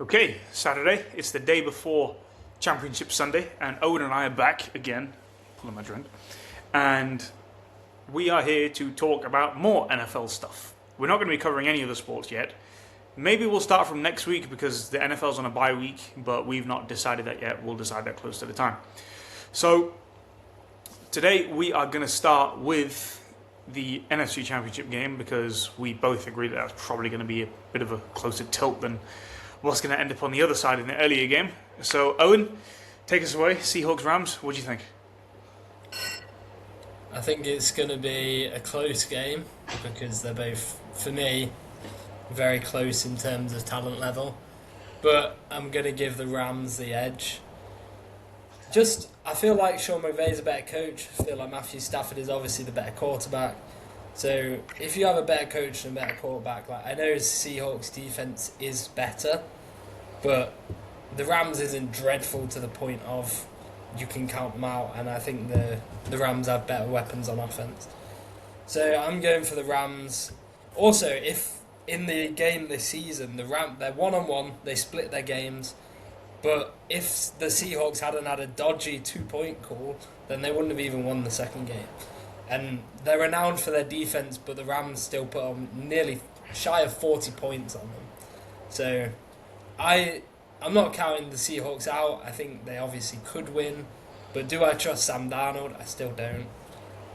Okay, Saturday. It's the day before Championship Sunday, and Owen and I are back again, pulling my drink, and we are here to talk about more NFL stuff. We're not going to be covering any of the sports yet. Maybe we'll start from next week because the NFL's on a bye week, but we've not decided that yet. We'll decide that close to the time. So, today we are going to start with the NFC Championship game because we both agree that that's probably going to be a bit of a closer tilt than what's going to end up on the other side in the earlier game. So, Owen, take us away. Seahawks-Rams, what do you think? I think it's going to be a close game because they're both, for me, very close in terms of talent level. But I'm going to give the Rams the edge. I feel like Sean McVay's a better coach. I feel like Matthew Stafford is obviously the better quarterback. So if you have a better coach and a better quarterback, I know Seahawks defense is better, but the Rams isn't dreadful to the point of you can count them out, and I think the Rams have better weapons on offense. So I'm going for the Rams. Also, if in the game this season, they're 1-on-1, they split their games, but if the Seahawks hadn't had a dodgy 2-point call, then they wouldn't have even won the second game. And they're renowned for their defense, but the Rams still put on nearly shy of 40 points on them. So I'm not counting the Seahawks out. I think they obviously could win, but do I trust Sam Darnold? I still don't.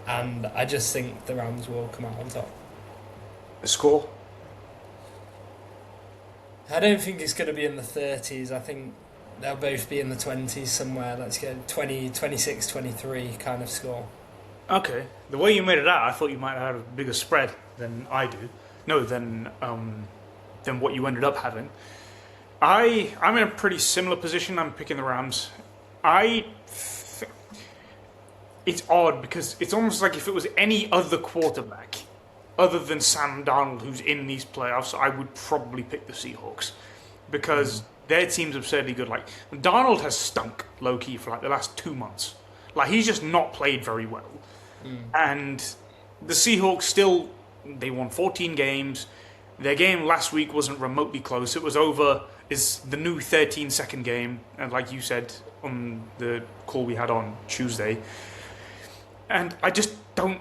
And I just think the Rams will come out on top. The score? I don't think it's going to be in the 30s. I think they'll both be in the 20s somewhere. Let's go 20, 26, 23 kind of score. Okay. The way you made it out, I thought you might have had a bigger spread than I do. No, than what you ended up having. I'm in a pretty similar position. I'm picking the Rams. It's odd because it's almost like if it was any other quarterback other than Sam Darnold who's in these playoffs, I would probably pick the Seahawks because their team's absurdly good. Like, Darnold has stunk low-key for the last 2 months. He's just not played very well. And the Seahawks still, they won 14 games. Their game last week wasn't remotely close. It was over. Is the new 13-second game, and like you said on the call we had on Tuesday. And I just don't.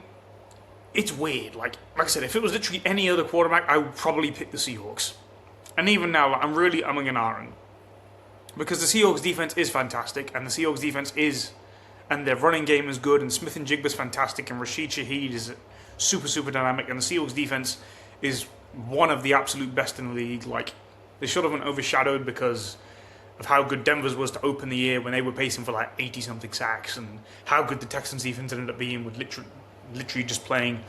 It's weird. Like I said, if it was literally any other quarterback, I would probably pick the Seahawks. And even now, I'm really umming and ahhing because the Seahawks defense is fantastic, and the Seahawks defense and their running game is good, and Smith and Jigba's fantastic, and Rashid Shaheed is super, super dynamic, and the Seahawks defense is one of the absolute best in the league. They should have been overshadowed because of how good Denver's was to open the year when they were pacing for 80-something sacks, and how good the Texans defense ended up being with literally just playing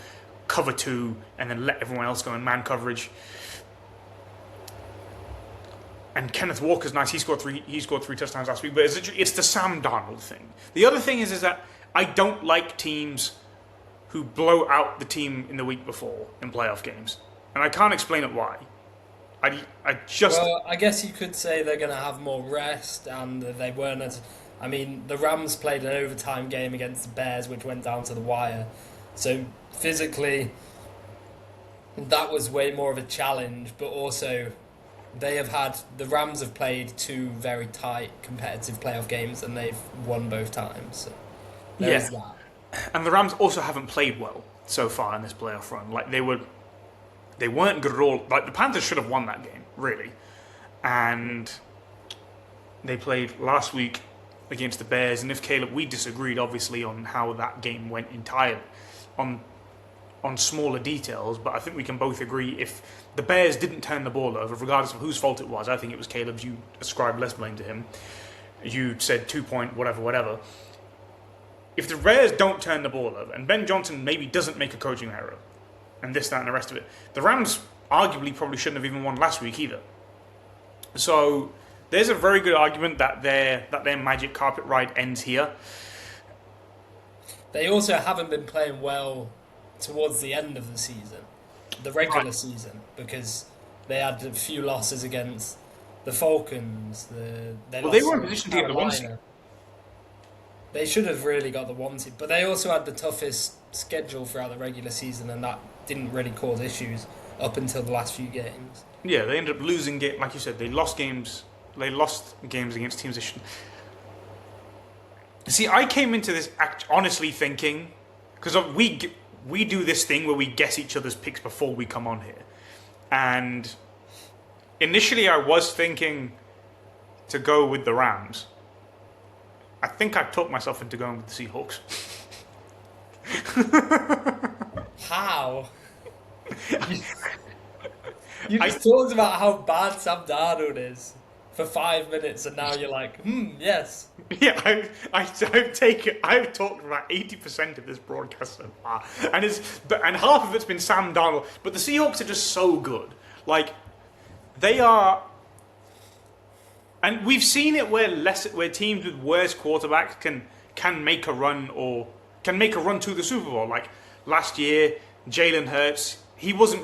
cover 2 and then let everyone else go in man coverage. And Kenneth Walker's nice. He scored three touchdowns last week, but it's the Sam Darnold thing. The other thing is that I don't like teams who blow out the team in the week before in playoff games, and I can't explain it why. Well, I guess you could say they're going to have more rest, and they weren't as. I mean, the Rams played an overtime game against the Bears, which went down to the wire. So physically, that was way more of a challenge. But also, the Rams have played 2 very tight competitive playoff games, and they've won both times. So there's that. And the Rams also haven't played well so far in this playoff run. They weren't good at all. The Panthers should have won that game, really. And they played last week against the Bears. And if Caleb, we disagreed, obviously, on how that game went entirely on smaller details. But I think we can both agree if the Bears didn't turn the ball over, regardless of whose fault it was, I think it was Caleb's. You ascribed less blame to him. You said 2-point, whatever. If the Bears don't turn the ball over, and Ben Johnson maybe doesn't make a coaching error, and this, that, and the rest of it, the Rams arguably probably shouldn't have even won last week either. So there's a very good argument that their magic carpet ride ends here. They also haven't been playing well towards the end of the season, the regular season, because they had a few losses against the Falcons. They were in position to get the 1 seed. They should have really got the 1 seed, but they also had the toughest schedule throughout the regular season, and that didn't really cause issues. up until the last few games. Yeah, they ended up losing it. Like you said, they lost games. They lost games against teams. See, I came into this honestly thinking, because we do this thing where we guess each other's picks before we come on here, and initially I was thinking to go with the Rams. I think I talked myself into going with the Seahawks. How? You just talked about how bad Sam Darnold is for 5 minutes, and now you're like, yes. Yeah, I've talked about 80% of this broadcast so far, and half of it's been Sam Darnold. But the Seahawks are just so good. Like, they are, and we've seen it where teams with worse quarterbacks can make a run to the Super Bowl. Like last year, Jalen Hurts, he wasn't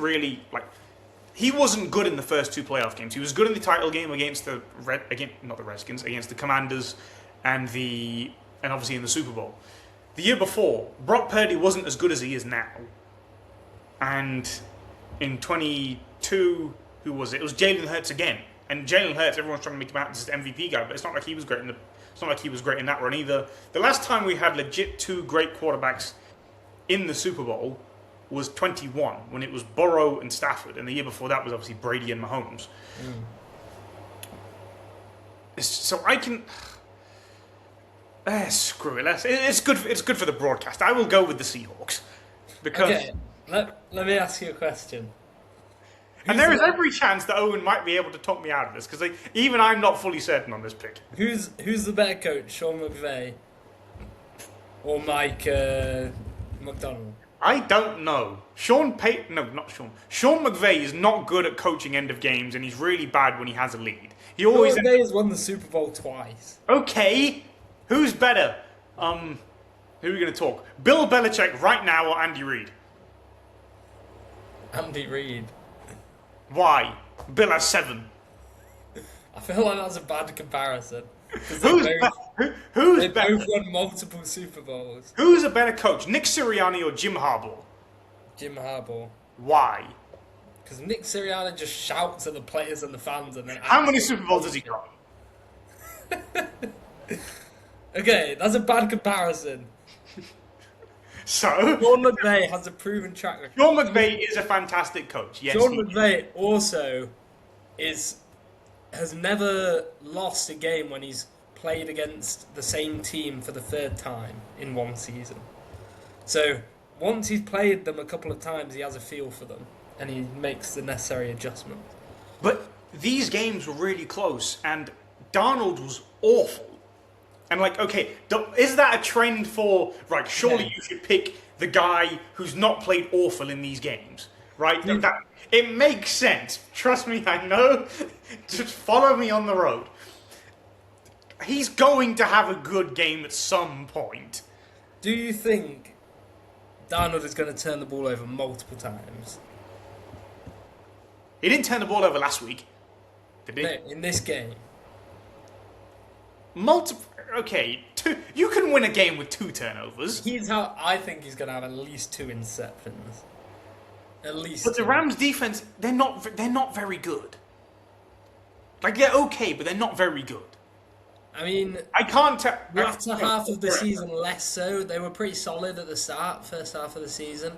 good in the first 2 playoff games. He was good in the title game against not the Redskins, against the Commanders, and obviously in the Super Bowl. The year before, Brock Purdy wasn't as good as he is now. And in 22, who was it? It was Jalen Hurts again. And Jalen Hurts, everyone's trying to make him out as this MVP guy, but it's not like he was great in that run either. The last time we had legit 2 great quarterbacks in the Super Bowl was 21, when it was Burrow and Stafford, and the year before that was obviously Brady and Mahomes. So I can screw it. It's good. It's good for the broadcast. I will go with the Seahawks because. Okay, let me ask you a question. And there is every chance that Owen might be able to talk me out of this, because even I'm not fully certain on this pick. Who's the better coach, Sean McVay or Mike McDaniel? I don't know. Sean McVay is not good at coaching end of games, and he's really bad when he has a lead. He always. McVay has won the Super Bowl twice. Okay, who's better? Who are we going to talk? Bill Belichick right now or Andy Reid? Andy Reid. Why? Bill has 7. I feel like that's a bad comparison. Who's they both won multiple Super Bowls. Who's a better coach, Nick Sirianni or Jim Harbaugh? Jim Harbaugh. Why? Because Nick Sirianni just shouts at the players and the fans, and then. How many Super Bowls has he got? Okay, that's a bad comparison. So Sean McVay has a proven track record. Sean McVay is a fantastic coach. Yes, Sean McVay also has never lost a game when he's played against the same team for the 3rd time in one season. So once he's played them a couple of times, he has a feel for them and he makes the necessary adjustments. But these games were really close, and Darnold was awful. And okay, is that a trend for, right, surely you should pick the guy who's not played awful in these games, right? It makes sense. Trust me, I know. Just follow me on the road. He's going to have a good game at some point. Do you think Darnold is going to turn the ball over multiple times? He didn't turn the ball over last week, did he? No, in this game. Okay, 2. You can win a game with 2 turnovers. I think he's going to have at least 2 interceptions. At least. But the Rams' defense, they're not very good. Like, they're okay, but they're not very good. I mean, I can't tell. After half of the season, less so. They were pretty solid at the first half of the season.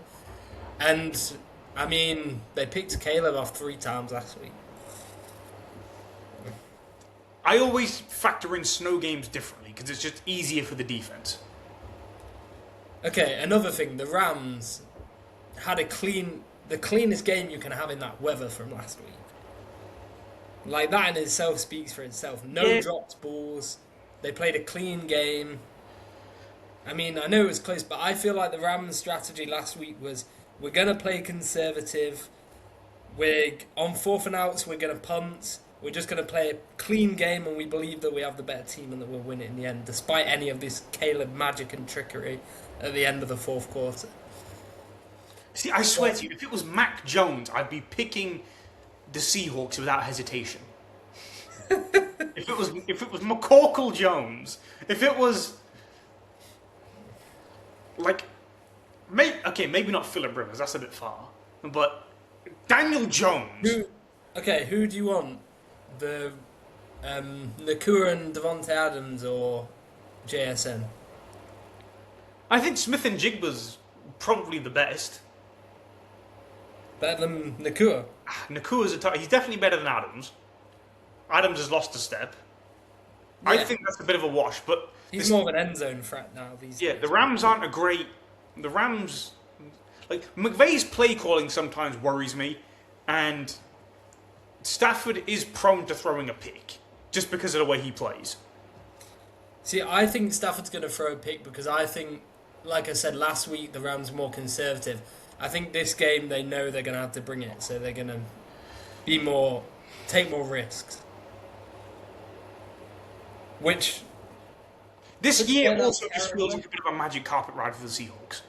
And, I mean, they picked Caleb off 3 times last week. I always factor in snow games differently because it's just easier for the defense. Okay, another thing. The Rams had the cleanest game you can have in that weather from last week. Like, that in itself speaks for itself. No dropped balls. They played a clean game. I mean, I know it was close, but I feel like the Rams' strategy last week was, we're going to play conservative. On 4th and outs, we're going to punt. We're just going to play a clean game, and we believe that we have the better team and that we'll win it in the end, despite any of this Caleb magic and trickery at the end of the 4th quarter. See, I swear to you, if it was Mac Jones, I'd be picking the Seahawks without hesitation. If it was McCorkle Jones, if it was maybe not Phillip Rivers, that's a bit far, but Daniel Jones. Who do you want? The Nakua and Devontae Adams or JSN? I think Smith and Jigba's probably the best. Better than Nakua? Nakua's he's definitely better than Adams. Adams has lost a step. Yeah. I think that's a bit of a wash, but... He's more of an end zone threat now these days. The Rams aren't a great... The Rams... Like, McVay's play calling sometimes worries me, and Stafford is prone to throwing a pick, just because of the way he plays. See, I think Stafford's going to throw a pick because I think, like I said last week, the Rams are more conservative. I think this game they know they're going to have to bring it, so they're going to take more risks. Which... This year also just feels like a bit of a magic carpet ride for the Seahawks.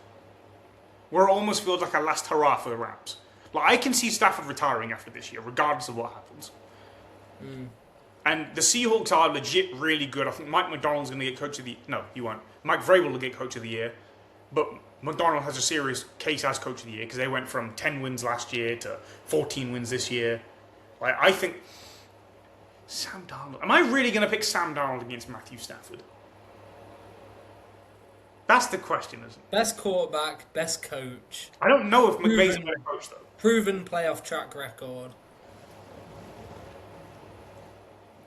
Where it almost feels like a last hurrah for the Rams. Like, I can see Stafford retiring after this year, regardless of what happens. And the Seahawks are legit really good. I think Mike McDonald's going to get coach of the year. No, he won't. Mike Vrabel will get coach of the year. But McDonald has a serious case as coach of the year because they went from 10 wins last year to 14 wins this year. Like, I think... Sam Darnold... Am I really going to pick Sam Darnold against Matthew Stafford? That's the question, isn't it? Best quarterback, best coach. I don't know if McVay's a better coach, though. Proven playoff track record.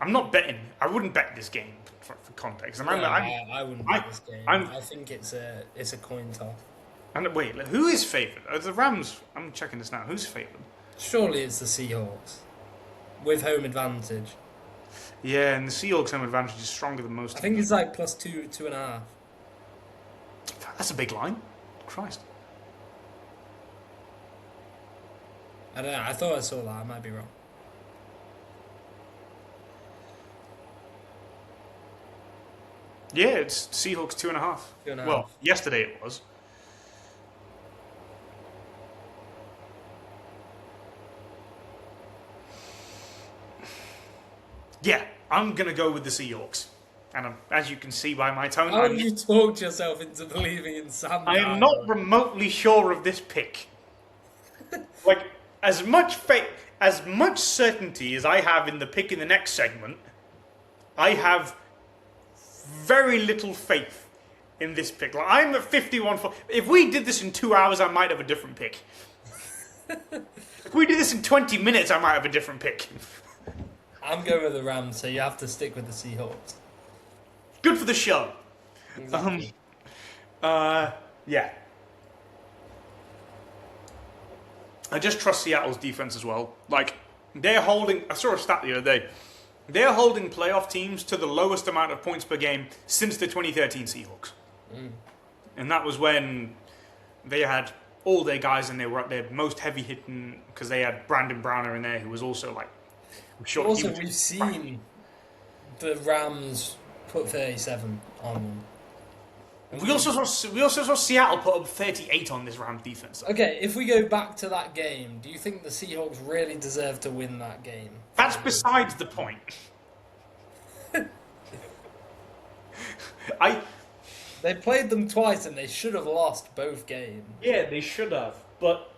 I'm not betting. I wouldn't bet this game for context. I wouldn't bet this game. I think it's a coin toss. And wait, who is favoured? The Rams. I'm checking this now. Who's favoured? Surely it's the Seahawks with home advantage. Yeah, and the Seahawks' home advantage is stronger than most. I think it's like plus 2.5. That's a big line. Christ. I don't know. I thought I saw that. I might be wrong. Yeah, it's Seahawks 2.5. 2.5. Well, yesterday it was. Yeah, I'm going to go with the Seahawks. And as you can see by my tone... How have you talked yourself into believing in Sam Darnold? I am not remotely sure of this pick. Like, as much certainty as I have in the pick in the next segment, I have very little faith in this pick. Like, I'm at 51. If we did this in 2 hours, I might have a different pick. If we did this in 20 minutes, I might have a different pick. I'm going with the Rams, so you have to stick with the Seahawks. Good for the show. Exactly. Yeah. I just trust Seattle's defense as well. Like, they're holding... I saw a stat the other day. They're holding playoff teams to the lowest amount of points per game since the 2013 Seahawks. And that was when they had all their guys and they were at their most heavy hitting because they had Brandon Browner in there who was also like... Also, we've seen the Rams put 37 on them. We also saw Seattle put up 38 on this Rams defense. Okay, if we go back to that game, do you think the Seahawks really deserve to win that game? That's besides the point. They played them twice and they should have lost both games. Yeah, they should have, but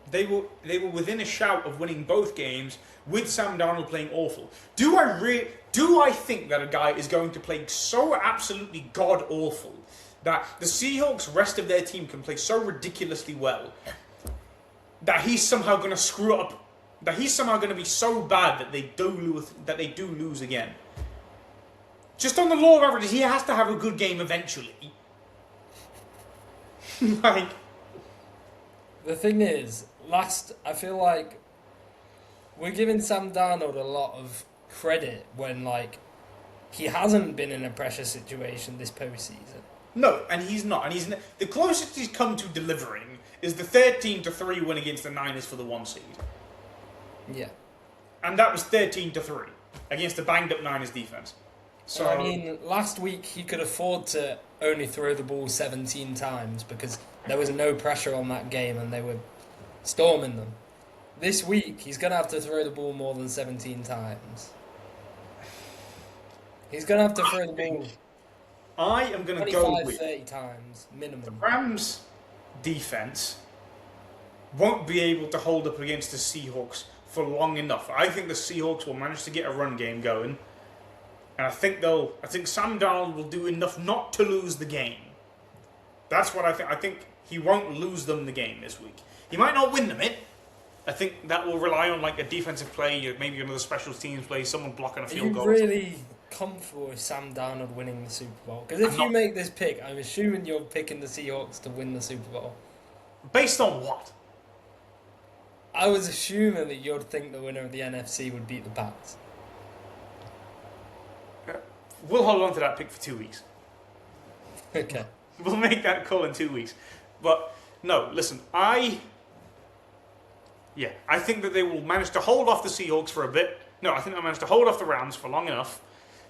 they were within a shout of winning both games with Sam Darnold playing awful. Do I think that a guy is going to play so absolutely god awful that the Seahawks' rest of their team can play so ridiculously well that he's somehow going to screw up? That he's somehow going to be so bad that they do lose again? Just on the law of averages, he has to have a good game eventually. Like, the thing is, I feel like we're giving Sam Darnold a lot of credit when, like, he hasn't been in a pressure situation this postseason. No, and he's not. And the closest he's come to delivering is the 13-3 win against the Niners for the 1 seed. Yeah. And that was 13-3 against the banged-up Niners defense. So, I mean, last week he could afford to only throw the ball 17 times because there was no pressure on that game and they were storming them. This week, he's going to have to throw the ball more than 17 times. He's going to have to throw the ball I am going to go with 30 times minimum. The Rams' defense won't be able to hold up against the Seahawks for long enough. I think the Seahawks will manage to get a run game going, and I think Sam Darnold will do enough not to lose the game. That's what I think. I think he won't lose them the game this week. He might not win them it. I think that will rely on like a defensive play, maybe another special teams play, someone blocking a field goal. Are you really comfortable with Sam Darnold winning the Super Bowl? Because if you make this pick, I'm assuming you're picking the Seahawks to win the Super Bowl. Based on what? I was assuming that you'd think the winner of the NFC would beat the Pats. We'll hold on to that pick for 2 weeks. Okay. We'll make that call in 2 weeks. But, no, listen, I think that they will manage to hold off the Seahawks for a bit. No, I think they'll manage to hold off the Rams for long enough.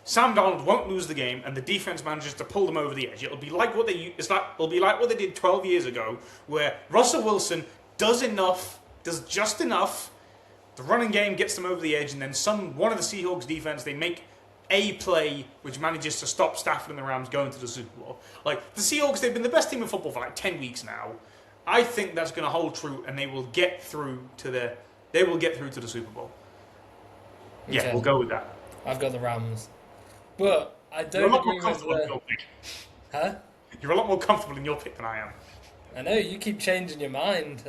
Sam Darnold won't lose the game, and the defense manages to pull them over the edge. It'll be like what they did 12 years ago, where Russell Wilson does just enough. The running game gets them over the edge, and then one of the Seahawks defense, they make a play which manages to stop Stafford and the Rams going to the Super Bowl. Like the Seahawks, they've been the best team in football for like 10 weeks now. I think that's going to hold true, and they will get through to the Super Bowl. Yeah, Okay. we'll go with that. I've got the Rams, but I don't agree with the. Huh? You're a lot more comfortable in your pick than I am. I know you keep changing your mind.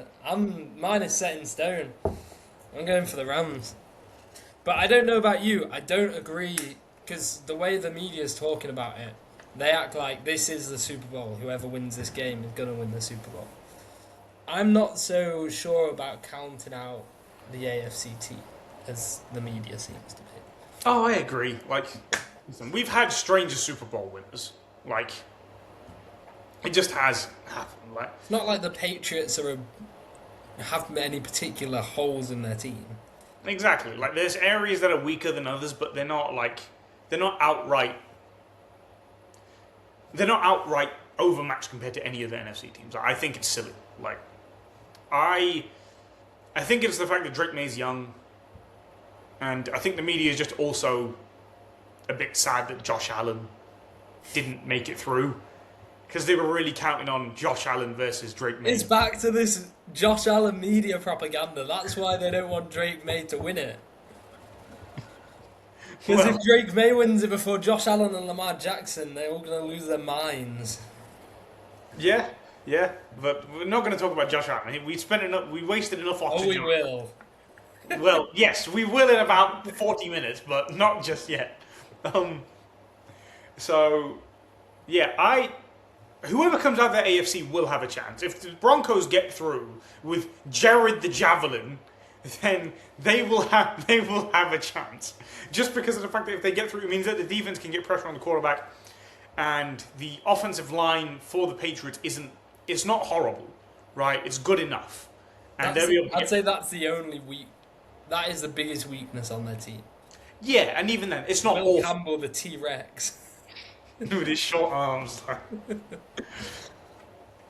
Mine is set in stone. I'm going for the Rams, but I don't know about you. I don't agree because the way the media is talking about it, they act like this is the Super Bowl. Whoever wins this game is going to win the Super Bowl. I'm not so sure about counting out the AFC team as the media seems to be. Oh, I agree. Like, listen, we've had stranger Super Bowl winners. Like, it just has happened. Like, It's not like the Patriots have any particular holes in their team. exactly. Like, there's areas that are weaker than others, but they're not outright overmatched compared to any of the NFC teams. I think it's silly. Like, I think it's the fact that Drake May's young, and I think the media is just also a bit sad that Josh Allen didn't make it through, because they were really counting on Josh Allen versus Drake May. It's back to this Josh Allen media propaganda. That's why they don't want Drake May to win it. Because if Drake May wins it before Josh Allen and Lamar Jackson, they're all going to lose their minds. Yeah, but we're not going to talk about Josh Allen. We wasted enough oxygen. Oh, we will. Well, yes, we will in about 40 minutes, but not just yet. Whoever comes out of the AFC will have a chance. If the Broncos get through with Jared the Javelin, then they will have a chance. Just because of the fact that if they get through, it means that the defense can get pressure on the quarterback, and the offensive line for the Patriots it's not horrible, right? It's good enough. And I'd say that's the only that is the biggest weakness on their team. Yeah, and even then, it's not Will awful. Campbell, the T-Rex. With his short arms.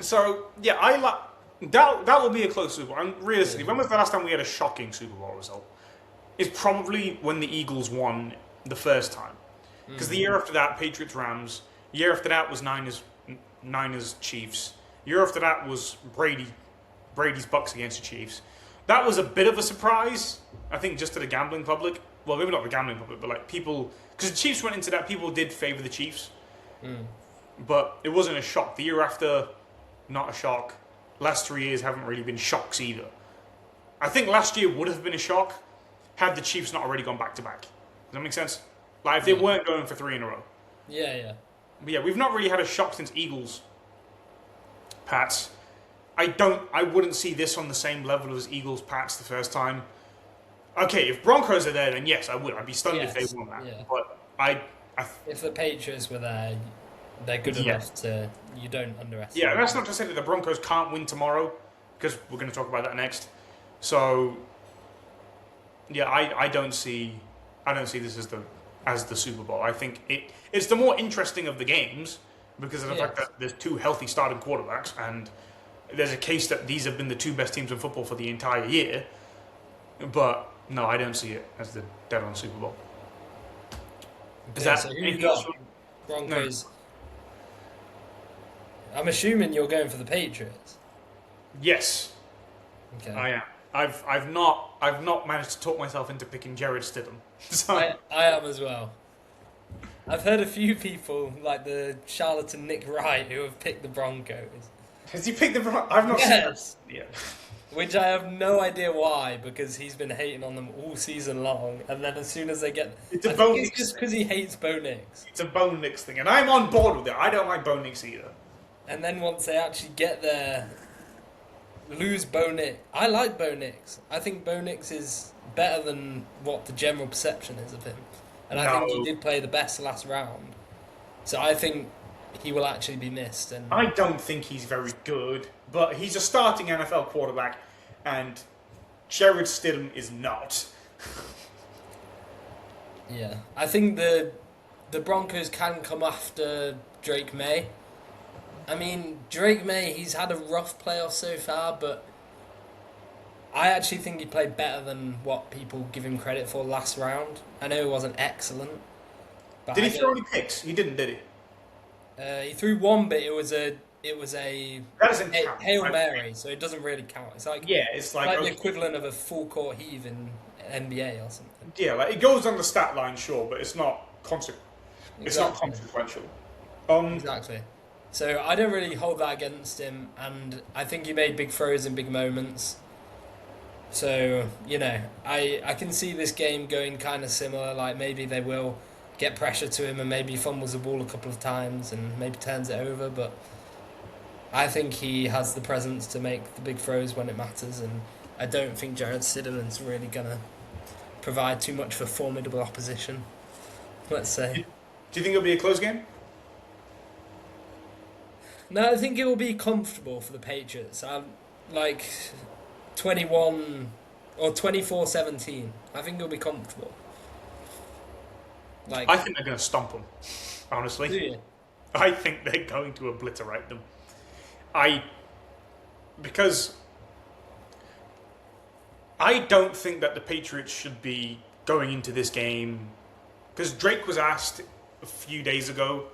So, yeah, that will be a close Super Bowl. And realistically, when was the last time we had a shocking Super Bowl result? It's probably when the Eagles won the first time. Because the year after that, Patriots, Rams. Year after that was Niners, Chiefs. Year after that was Brady's Bucks against the Chiefs. That was a bit of a surprise, I think, just to the gambling public. Well, maybe not the gambling public, but like people, because the Chiefs went into that, people did favour the Chiefs. But it wasn't a shock. The year after, not a shock. Last 3 years haven't really been shocks either. I think last year would have been a shock had the Chiefs not already gone back-to-back. Does that make sense? Like, if they weren't going for 3 in a row. Yeah. But yeah, we've not really had a shock since Eagles, Pats. I wouldn't see this on the same level as Eagles, Pats the first time. Okay, if Broncos are there, then yes, I would. I'd be stunned if they won that. Yeah. But if the Patriots were there, they're good enough to. You don't underestimate. Yeah, that's not to say that the Broncos can't win tomorrow, because we're going to talk about that next. So, yeah, I don't see this as the Super Bowl. I think it's the more interesting of the games because of the fact that there's 2 healthy starting quarterbacks, and there's a case that these have been the 2 best teams in football for the entire year. But no, I don't see it as the dead-on Super Bowl. Okay, so who you got? Broncos. No. I'm assuming you're going for the Patriots. Yes. Okay. I am. I've not managed to talk myself into picking Jared Stidham. So I am as well. I've heard a few people, like the charlatan Nick Wright, who have picked the Broncos. has he picked the wrong? I've not Yes. seen that yet. Which I have no idea why, because he's been hating on them all season long, and then as soon as they get, It's a I Bo think it's Nix just because he hates Bo Nix. It's a Bo Nix thing, and I'm on board with it. I don't like Bo Nix either. And then once they actually get there, lose Bo Nix. I like Bo Nix. I think Bo Nix is better than what the general perception is of him, and I think he did play the best last round. So I think he will actually be missed. And I don't think he's very good, but he's a starting NFL quarterback, and Jared Stidham is not. yeah, I think the Broncos can come after Drake May. I mean, Drake May, he's had a rough playoff so far, but I actually think he played better than what people give him credit for last round. I know he wasn't excellent. But Did he throw any picks? He didn't, did he? He threw one, but it was a That doesn't count. Hail Mary, so it doesn't really count. It's like It's like the equivalent of a full court heave in NBA or something. Yeah, like it goes on the stat line, sure, but it's not It's not consequential. Exactly. So I don't really hold that against him, and I think he made big throws in big moments. So, I can see this game going kind of similar, like maybe they will get pressure to him and maybe fumbles the ball a couple of times and maybe turns it over, but I think he has the presence to make the big throws when it matters, and I don't think Jared Stidham is really going to provide too much for formidable opposition, let's say. Do you think it'll be a close game? No, I think it will be comfortable for the Patriots. Like 21 or 24-17. I think it'll be comfortable. I think they're going to stomp them, honestly. Do you? I think they're going to obliterate them. Because I don't think that the Patriots should be going into this game. Because Drake was asked a few days ago,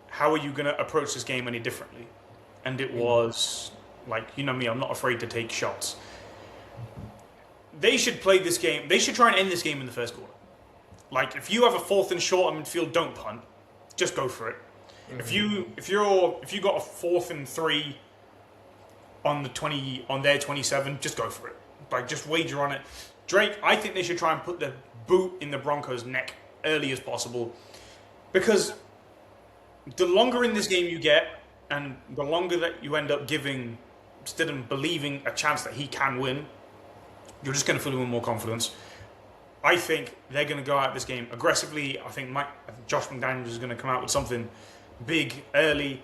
how are you going to approach this game any differently? And it was like, you know me, I'm not afraid to take shots. They should play this game. They should try and end this game in the first quarter. Like, if you have a 4th and short on midfield, don't punt. Just go for it. Mm-hmm. If you got a 4th and 3 on their 27, just go for it. Like, just wager on it. Drake, I think they should try and put the boot in the Broncos' neck early as possible, because the longer in this game you get, and the longer that you end up giving Stidham believing a chance that he can win, you're just going to fill him with more confidence. I think they're going to go out this game aggressively. I think Josh McDaniel is going to come out with something big early,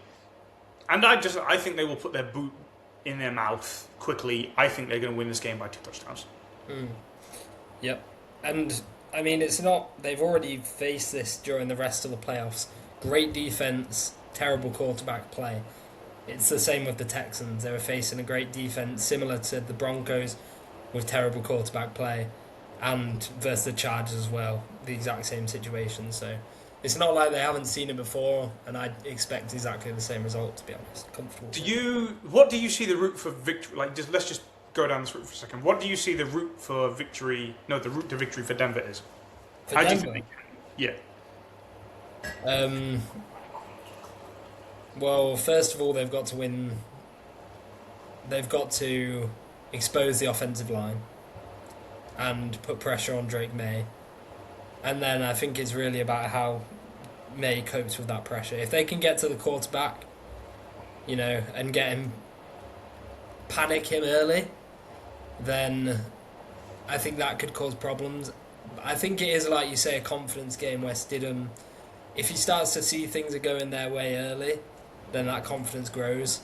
and I think they will put their boot in their mouth quickly. I think they're going to win this game by 2 touchdowns. Yep, and I mean it's not. They've already faced this during the rest of the playoffs. Great defense, terrible quarterback play. It's the same with the Texans. They were facing a great defense, similar to the Broncos, with terrible quarterback play, and versus the Chargers as well, the exact same situation. So it's not like they haven't seen it before, and I expect exactly the same result, to be honest. Comfortable. What do you see the route for victory? Like, let's just go down this route for a second. What do you see the route for victory? No, the route to victory for Denver is. How do you think? Yeah. Well, first of all, they've got to win. They've got to expose the offensive line and put pressure on Drake May. And then I think it's really about how May copes with that pressure. If they can get to the quarterback, and get him, panic him early, then I think that could cause problems. I think it is, like you say, a confidence game where Stidham, if he starts to see things are going their way early, then that confidence grows.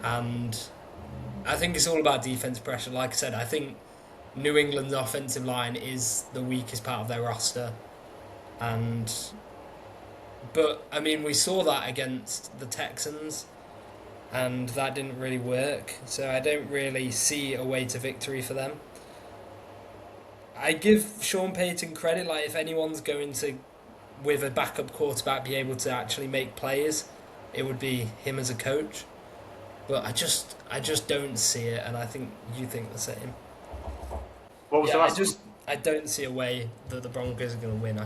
And I think it's all about defense pressure. Like I said, I think New England's offensive line is the weakest part of their roster. But I mean, we saw that against the Texans, and that didn't really work. So I don't really see a way to victory for them. I give Sean Payton credit. Like, if anyone's going to, with a backup quarterback, be able to actually make plays, it would be him as a coach. but I just don't see it, and I think you think the same. What was the last? I don't see a way that the Broncos are going to win.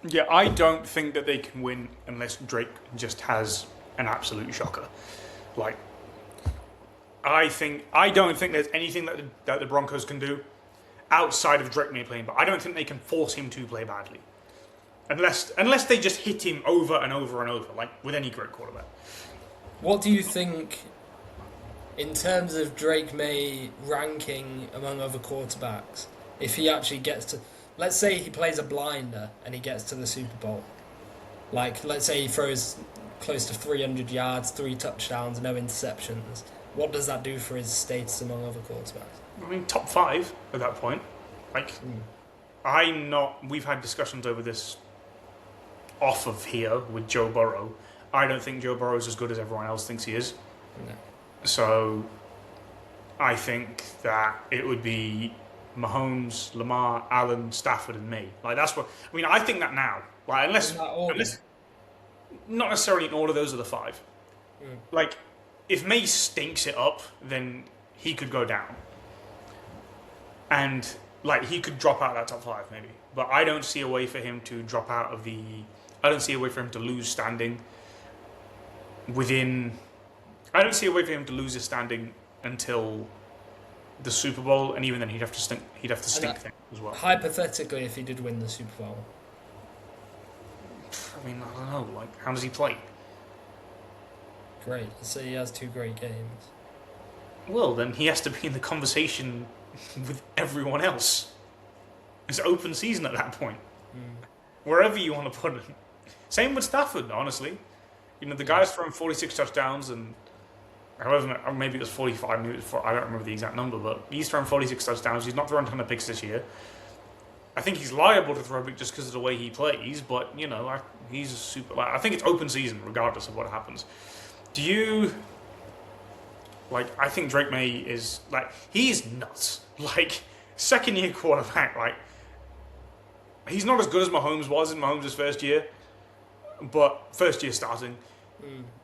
Yeah, I don't think that they can win unless Drake just has an absolute shocker. Like, I don't think there's anything that the Broncos can do outside of Drake May playing, but I don't think they can force him to play badly. Unless they just hit him over and over and over, like with any great quarterback. What do you think, in terms of Drake May ranking among other quarterbacks, if he actually gets to... Let's say he plays a blinder and he gets to the Super Bowl. Like, let's say he throws close to 300 yards, 3 touchdowns, no interceptions. What does that do for his status among other quarterbacks? I mean, top 5 at that point. Like, we've had discussions over this off of here with Joe Burrow. I don't think Joe Burrow is as good as everyone else thinks he is. No. So, I think that it would be Mahomes, Lamar, Allen, Stafford, and me. Like, that's what... I mean, I think that now. Like, unless not necessarily in order, those are the 5. Like, if May stinks it up, then he could go down. And, like, he could drop out of that top 5, maybe. But I don't see a way for him to drop out of the... I don't see a way for him to lose standing within... I don't see a way for him to lose his standing until the Super Bowl, and even then he'd have to stink things as well. Hypothetically, if he did win the Super Bowl. I mean, I don't know. Like, how does he play? Great. Let's say he has 2 great games. Well, then he has to be in the conversation with everyone else. It's open season at that point. Wherever you want to put him. Same with Stafford, honestly. You know, the guy's thrown 46 touchdowns and however, maybe it was 45, maybe it was 4, I don't remember the exact number, but he's thrown 46 touchdowns. He's not thrown a ton of picks this year. I think he's liable to throw a pick just because of the way he plays, but, you know, he's a super... I think it's open season regardless of what happens. Do you... Like, I think Drake May is... Like, he's nuts. Like, second-year quarterback, like... He's not as good as Mahomes was in Mahomes' first year, but first year starting.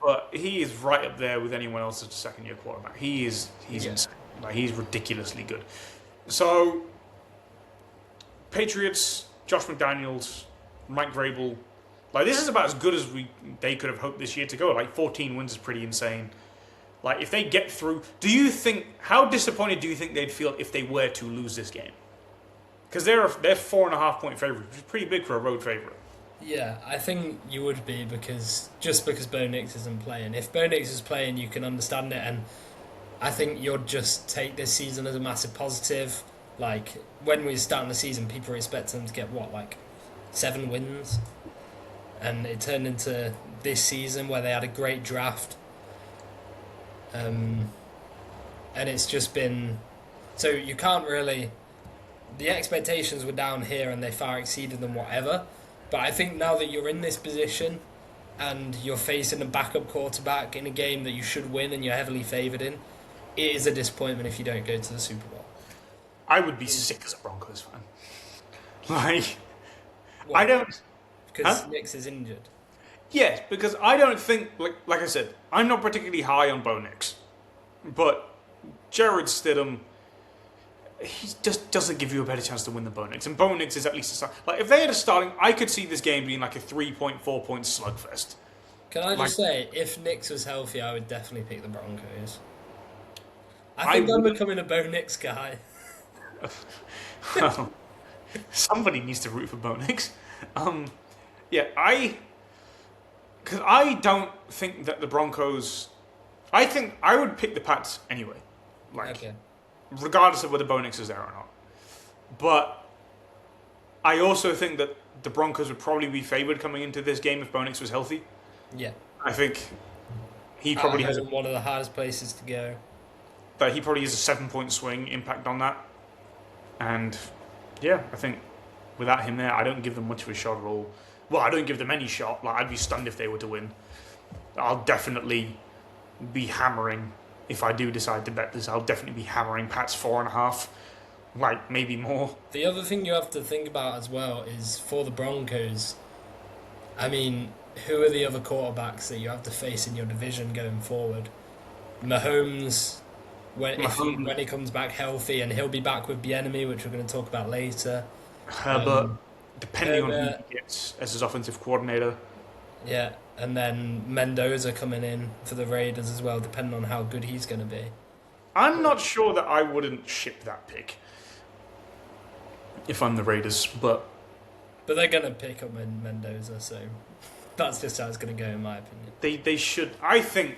But he is right up there with anyone else as a second-year quarterback. He's insane. Like, he's ridiculously good. So, Patriots, Josh McDaniels, Mike Vrabel. Like, this is about as good as they could have hoped this year to go. Like, 14 wins is pretty insane. Like, if they get through... How disappointed do you think they'd feel if they were to lose this game? Because they're 4.5-point favourite, which is pretty big for a road favourite. Yeah, I think you would be because Bo Nix isn't playing. If Bo Nix is playing, you can understand it, and I think you'll just take this season as a massive positive. Like, when we start the season, people were expecting them to get, 7 wins? And it turned into this season where they had a great draft. And it's just been... So you can't really... The expectations were down here and they far exceeded them, whatever. But I think now that you're in this position and you're facing a backup quarterback in a game that you should win and you're heavily favoured in, it is a disappointment if you don't go to the Super Bowl. I would be sick as a Broncos fan. Like, What? I don't... Because Nix is injured. Yes, because I don't think... Like I said, I'm not particularly high on Bo Nix. But Jared Stidham... He just doesn't give you a better chance to win than Bo Nix. And Bo Nix is at least a start. Like, if they had a starting, I could see this game being like a 3-point, 4-point slugfest. Can I just say, if Nix was healthy, I would definitely pick the Broncos. I think I'm becoming a Bo Nix guy. Well, somebody needs to root for Bo Nix. Because I don't think that the Broncos... I think I would pick the Pats anyway. Okay. Regardless of whether Bo Nix is there or not. But I also think that the Broncos would probably be favoured coming into this game if Bo Nix was healthy. Yeah. I think he probably has one of the hardest places to go. But he probably has a 7-point swing impact on that. And yeah, I think without him there, I don't give them much of a shot at all. Well, I don't give them any shot. Like, I'd be stunned if they were to win. I'll definitely be hammering. If I do decide to bet this, I'll definitely be hammering Pats 4.5, like maybe more. The other thing you have to think about as well is for the Broncos, I mean, who are the other quarterbacks that you have to face in your division going forward? Mahomes, when he comes back healthy, and he'll be back with the enemy, which we're going to talk about later. Herbert, depending on who Herbert, he gets as his offensive coordinator. yeah, and then Mendoza coming in for the Raiders as well, depending on how good he's going to be. I'm not sure that I wouldn't ship that pick if I'm the Raiders, but they're going to pick up Mendoza, so that's just how it's going to go, in my opinion. they should. I think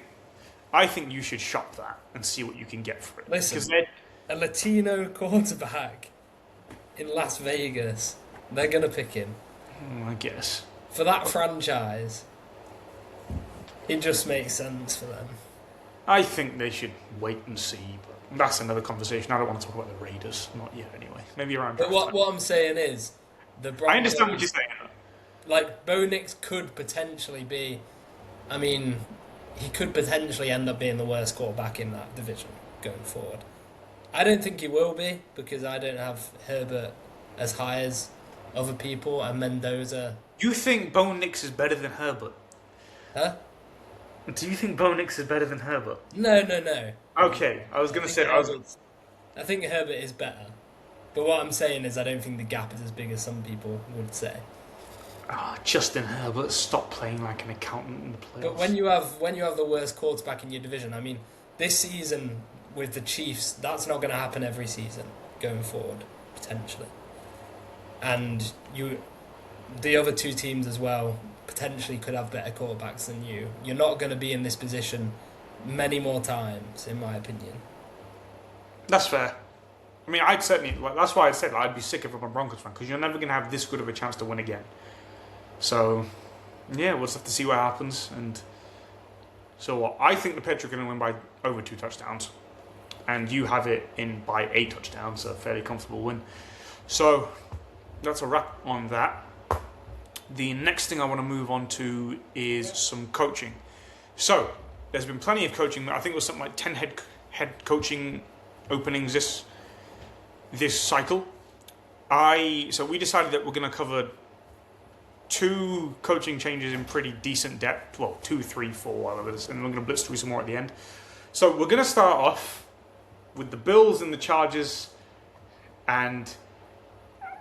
you should shop that and see what you can get for it. Listen, a Latino quarterback in Las Vegas, they're going to pick him. I guess. For that franchise, it just makes sense for them. I think they should wait and see, but that's another conversation. I don't want to talk about the Raiders. Not yet, anyway. Maybe around But draft time. what I'm saying is, the Broncos, I understand what you're saying. Like, Bo Nix could potentially be... I mean, he could potentially end up being the worst quarterback in that division going forward. I don't think he will be, because I don't have Herbert as high as other people, and Mendoza... You think Bo Nix is better than Herbert? Huh? Do you think Bo Nix is better than Herbert? No. Okay, I was going to say... I think Herbert is better. But what I'm saying is I don't think the gap is as big as some people would say. Justin Herbert, stop playing like an accountant in the playoffs. But when you have the worst quarterback in your division, I mean, this season with the Chiefs, that's not going to happen every season going forward, potentially. And the other two teams as well potentially could have better quarterbacks than you. You're not going to be in this position many more times, in my opinion. That's fair. I mean, I'd certainly... that's why I said I'd be sick if I'm a Broncos fan, because you're never going to have this good of a chance to win again. So, yeah, we'll just have to see what happens. And so I think the Patriots are going to win by over 2 touchdowns. And you have it in by 8 touchdowns, a fairly comfortable win. So, that's a wrap on that. The next thing I want to move on to is some coaching. So, there's been plenty of coaching. I think it was something like 10 head coaching openings this cycle. So we decided that we're going to cover 2 coaching changes in pretty decent depth. Well, 2, 3, 4, whatever it is, and we're going to blitz through some more at the end. So we're going to start off with the Bills and the Chargers, and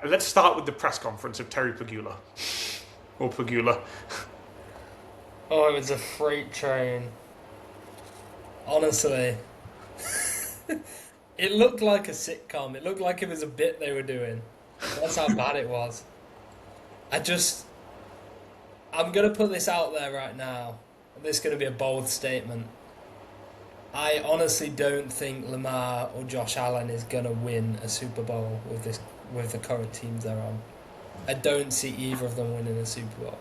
let's start with the press conference of Terry Pegula. Or Pegula. Oh, it was a freight train. Honestly. It looked like a sitcom. It looked like it was a bit they were doing. That's how bad it was. I'm going to put this out there right now. This is going to be a bold statement. I honestly don't think Lamar or Josh Allen is going to win a Super Bowl with the current teams they're on. I don't see either of them winning a Super Bowl.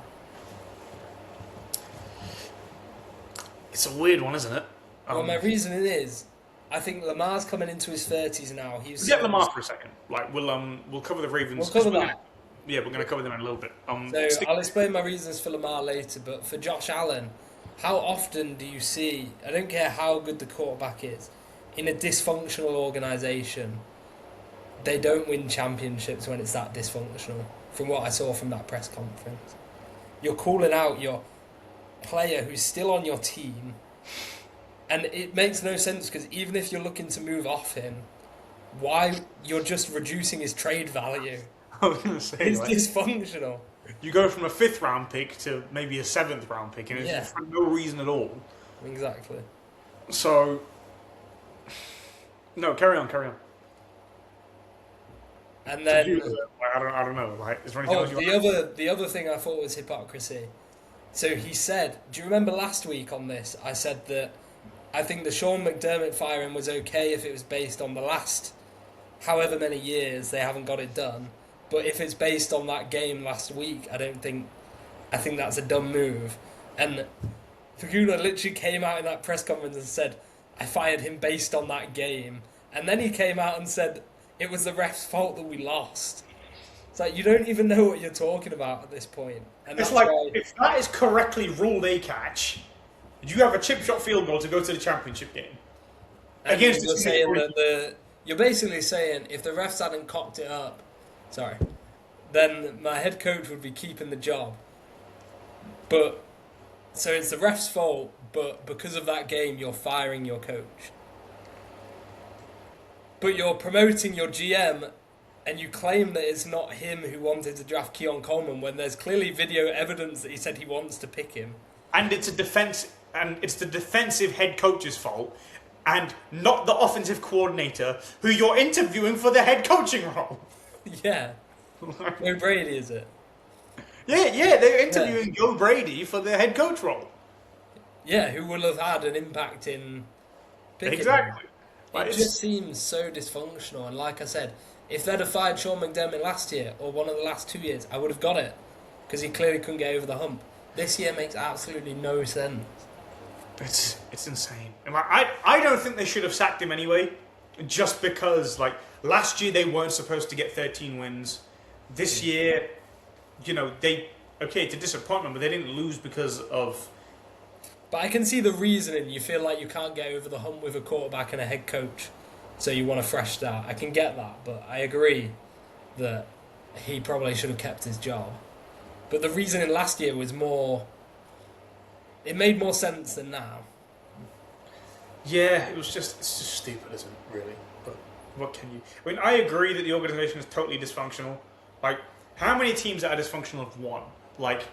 It's a weird one, isn't it? Well, my reasoning is, I think Lamar's coming into his 30s now. Get Lamar for a second. Like we'll cover the Ravens. We'll cover that. Yeah, we're going to cover them in a little bit. So I'll explain my reasons for Lamar later. But for Josh Allen, how often do you see? I don't care how good the quarterback is, in a dysfunctional organisation, they don't win championships when it's that dysfunctional. From what I saw from that press conference, you're calling out your player who's still on your team. And it makes no sense, because even if you're looking to move off him, why you're just reducing his trade value? I was going to say, it's dysfunctional. You go from a 5th round pick to maybe a 7th round pick, and it's for no reason at all. Exactly. So, no, carry on. And then I don't know. Like, is there anything else the other thing I thought was hypocrisy. So he said, do you remember last week on this? I said that I think the Sean McDermott firing was okay if it was based on the last however many years they haven't got it done. But if it's based on that game last week, I think that's a dumb move. And Pegula literally came out in that press conference and said, I fired him based on that game. And then he came out and said, it was the ref's fault that we lost. It's like, you don't even know what you're talking about at this point. And it's like, if that is correctly ruled a catch, you have a chip shot field goal to go to the championship game. Against you're saying that you're basically saying if the refs hadn't cocked it up, then my head coach would be keeping the job. But So it's the ref's fault, but because of that game, you're firing your coach. But you're promoting your GM, and you claim that it's not him who wanted to draft Keon Coleman when there's clearly video evidence that he said he wants to pick him. And it's the defensive head coach's fault, and not the offensive coordinator who you're interviewing for the head coaching role. Yeah. Joe Brady, is it? Yeah, they're interviewing Joe Brady for the head coach role. Yeah, who will have had an impact in picking Exactly. him. It just seems so dysfunctional, and like I said, if they'd have fired Sean McDermott last year, or one of the last 2 years, I would have got it, because he clearly couldn't get over the hump. This year makes absolutely no sense. It's insane. And I don't think they should have sacked him anyway, just because, like, last year they weren't supposed to get 13 wins. This year, it's a disappointment, but they didn't lose because of... But I can see the reasoning. You feel like you can't get over the hump with a quarterback and a head coach, so you want a fresh start. I can get that, but I agree that he probably should have kept his job. But the reasoning last year was more... It made more sense than now. Yeah, it's just stupid, isn't it, really? But what can you... I mean, I agree that the organisation is totally dysfunctional. Like, how many teams that are dysfunctional have won? Like,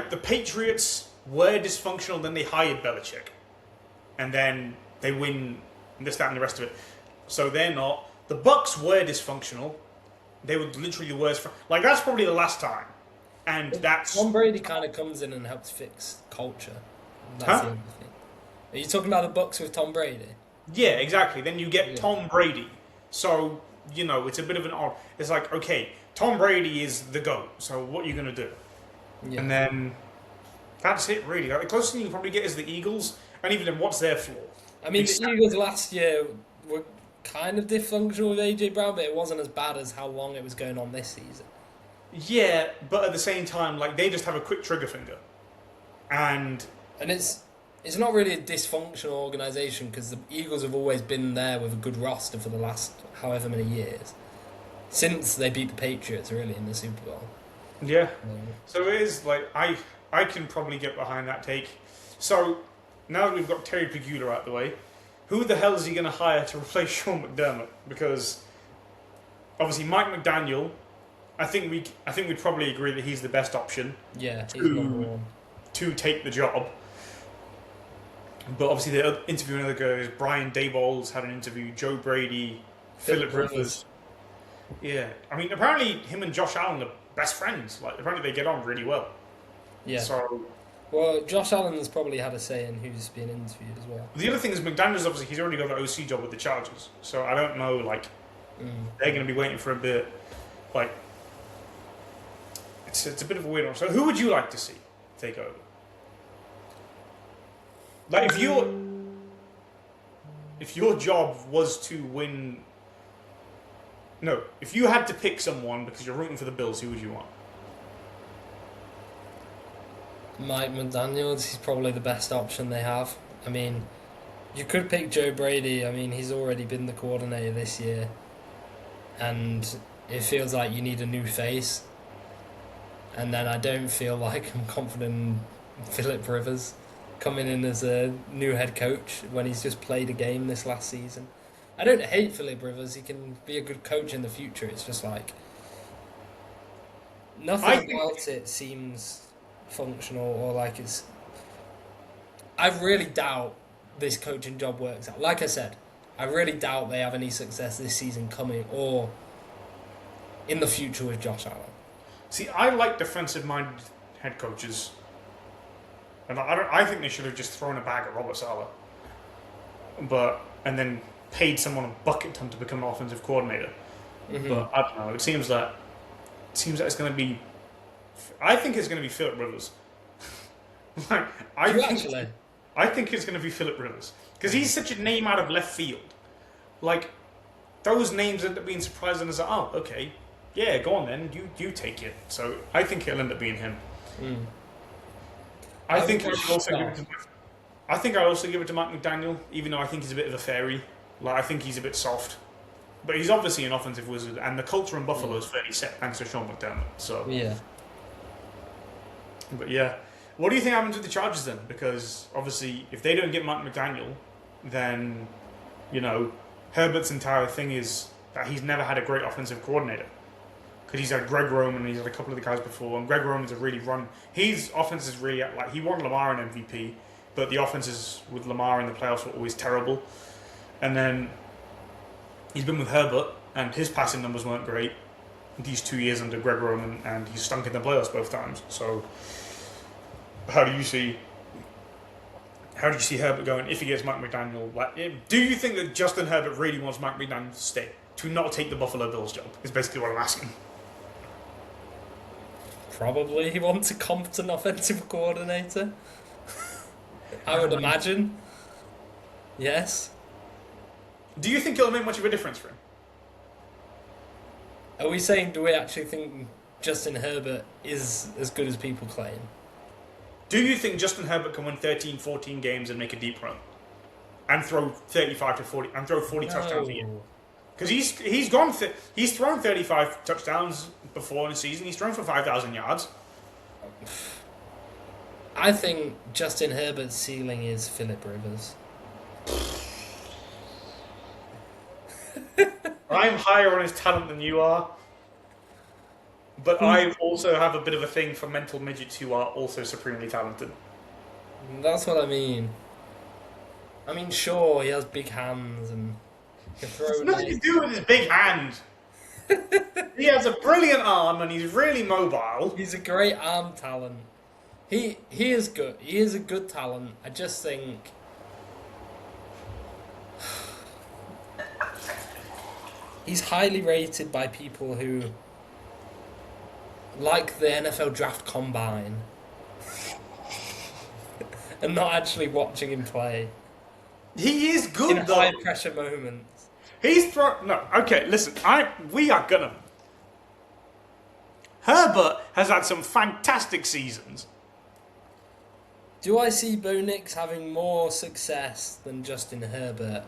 the Patriots were dysfunctional, then they hired Belichick. And then they win this, that, and the rest of it. So they're not. The Bucks were dysfunctional. They were literally the worst. That's probably the last time. And that's... Tom Brady kind of comes in and helps fix culture. That's the only thing. Are you talking about the Bucks with Tom Brady? Yeah, exactly. Then you get Tom Brady. So, it's a bit of an odd... It's like, okay, Tom Brady is the GOAT. So what are you going to do? Yeah. And then that's it, really. The closest thing you can probably get is the Eagles. And even then, what's their flaw? I mean, the Eagles last year were kind of dysfunctional with A.J. Brown, but it wasn't as bad as how long it was going on this season. Yeah, but at the same time, they just have a quick trigger finger. And it's not really a dysfunctional organisation, because the Eagles have always been there with a good roster for the last however many years. Since they beat the Patriots, really, in the Super Bowl. Yeah. So it is, I can probably get behind that take. So, now that we've got Terry Pegula out the way, who the hell is he going to hire to replace Sean McDermott? Because, obviously, Mike McDaniel... I think we'd probably agree that he's the best option. Yeah, he's number one. To take the job. But obviously they're interviewing other guys. Brian Daboll's had an interview. Joe Brady, Philip Rivers. Yeah, I mean apparently him and Josh Allen are best friends. Apparently they get on really well. Yeah. So. Well, Josh Allen's probably had a say in who's being interviewed as well. The other thing is McDaniel's obviously he's already got the OC job with the Chargers. So I don't know they're going to be waiting for a bit. It's a bit of a weird one. So who would you like to see take over? If your job was to win... No, if you had to pick someone because you're rooting for the Bills, who would you want? Mike McDaniel, he's probably the best option they have. I mean, you could pick Joe Brady. I mean, he's already been the coordinator this year. And it feels like you need a new face. And then I don't feel like I'm confident in Philip Rivers coming in as a new head coach when he's just played a game this last season. I don't hate Philip Rivers. He can be a good coach in the future. It's just nothing about it seems functional or it's... I really doubt this coaching job works out. Like I said, I really doubt they have any success this season coming or in the future with Josh Allen. See, I like defensive-minded head coaches, and I think they should have just thrown a bag at Robert Saleh, and then paid someone a bucket ton to become an offensive coordinator. Mm-hmm. But I don't know. It seems that it's going to be. I think it's going to be Philip Rivers. I think it's going to be Philip Rivers because he's such a name out of left field. Those names end up being surprising as okay. Yeah, go on then. You take it. So I think it'll end up being him. Mm. I think I'd also give it to Mike McDaniel, even though I think he's a bit of a fairy. I think he's a bit soft, but he's obviously an offensive wizard, and the culture in Buffalo is fairly set thanks to Sean McDermott. So yeah, But yeah, what do you think happens with the Chargers then? Because obviously, if they don't get Mike McDaniel, then Herbert's entire thing is that he's never had a great offensive coordinator. Because he's had Greg Roman and he's had a couple of the guys before, and Greg Roman's a really run. His offense is really like he won Lamar an MVP, but the offenses with Lamar in the playoffs were always terrible. And then he's been with Herbert, and his passing numbers weren't great these 2 years under Greg Roman, and he's stunk in the playoffs both times. So, how do you see Herbert going if he gets Mike McDaniel? Do you think that Justin Herbert really wants Mike McDaniel to stay, to not take the Buffalo Bills job? Is basically what I'm asking. Probably he wants a competent offensive coordinator. I would imagine. Yes. Do you think it'll make much of a difference for him? Are we saying, do we actually think Justin Herbert is as good as people claim? Do you think Justin Herbert can win 13, 14 games and make a deep run? And throw 35 to 40, and throw 40 touchdowns a year? Because he's thrown 35 touchdowns before in a season. He's thrown for 5,000 yards. I think Justin Herbert's ceiling is Phillip Rivers. I'm higher on his talent than you are. But I also have a bit of a thing for mental midgets who are also supremely talented. That's what I mean. I mean, sure, he has big hands and can throw. It's nothing to do with his big hand. He has a brilliant arm and he's really mobile. He's a great arm talent. He is good. He is a good talent. I just think he's highly rated by people who like the NFL draft combine and not actually watching him play. He is good in though. High pressure moments. He's thrown. No, okay. Listen, we are gonna. Herbert has had some fantastic seasons. Do I see Bo Nix having more success than Justin Herbert?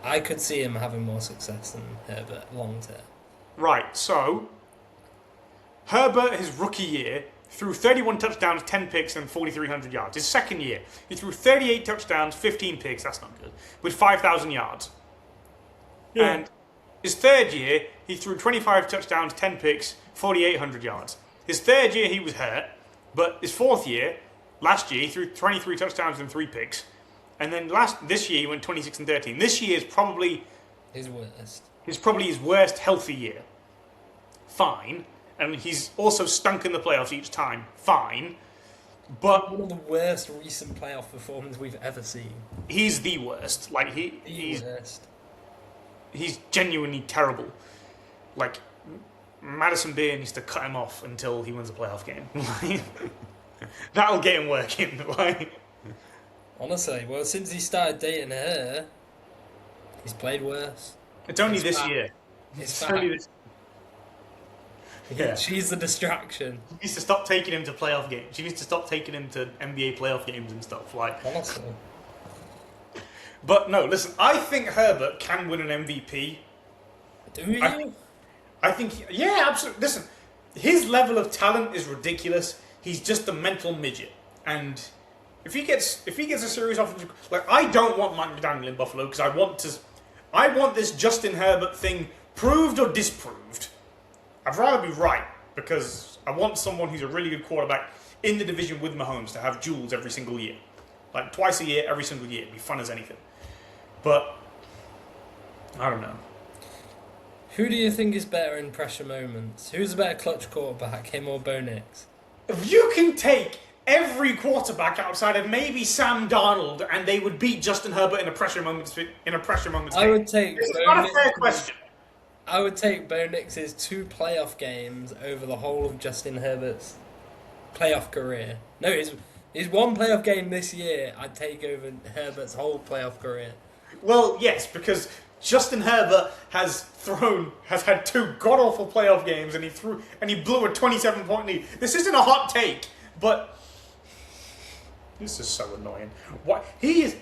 I could see him having more success than Herbert long term. Right. So Herbert, his rookie year, threw 31 touchdowns, 10 picks, and 4,300 yards. His second year, he threw 38 touchdowns, 15 picks, that's not good, with 5,000 yards. Yeah. And his third year, he threw 25 touchdowns, 10 picks, 4,800 yards. His third year, he was hurt, but his fourth year, last year, he threw 23 touchdowns and 3 picks. And then this year, he went 26 and 13. This year is probably his worst. His worst healthy year. Fine. And he's also stunk in the playoffs each time. Fine. But one of the worst recent playoff performances we've ever seen. He's the worst. Like he's worst. He's genuinely terrible. Like Madison Beer needs to cut him off until he wins a playoff game. That'll get him working. Like honestly, well, since he started dating her, he's played worse. It's only this year. It's only this. Yeah. She's the distraction. She needs to stop taking him to playoff games. She needs to stop taking him to NBA playoff games and stuff. Like, honestly. But no, listen. I think Herbert can win an MVP. Do you? I think, yeah, absolutely. Listen, his level of talent is ridiculous. He's just a mental midget, and if he gets a serious offensive, like I don't want Mike McDaniel in Buffalo because I want this Justin Herbert thing proved or disproved. I'd rather be right, because I want someone who's a really good quarterback in the division with Mahomes to have duels every single year. Like, twice a year, every single year. It'd be fun as anything. But, I don't know. Who do you think is better in pressure moments? Who's a better clutch quarterback, him or Bo Nix? If you can take every quarterback outside of maybe Sam Darnold and they would beat Justin Herbert in a pressure moment I would take it's not a fair question. I would take Bo Nix's 2 playoff games over the whole of Justin Herbert's playoff career. No, his 1 playoff game this year I'd take over Herbert's whole playoff career. Well, yes, because Justin Herbert has had 2 god-awful playoff games and he blew a 27-point lead. This isn't a hot take, but this is so annoying. What he is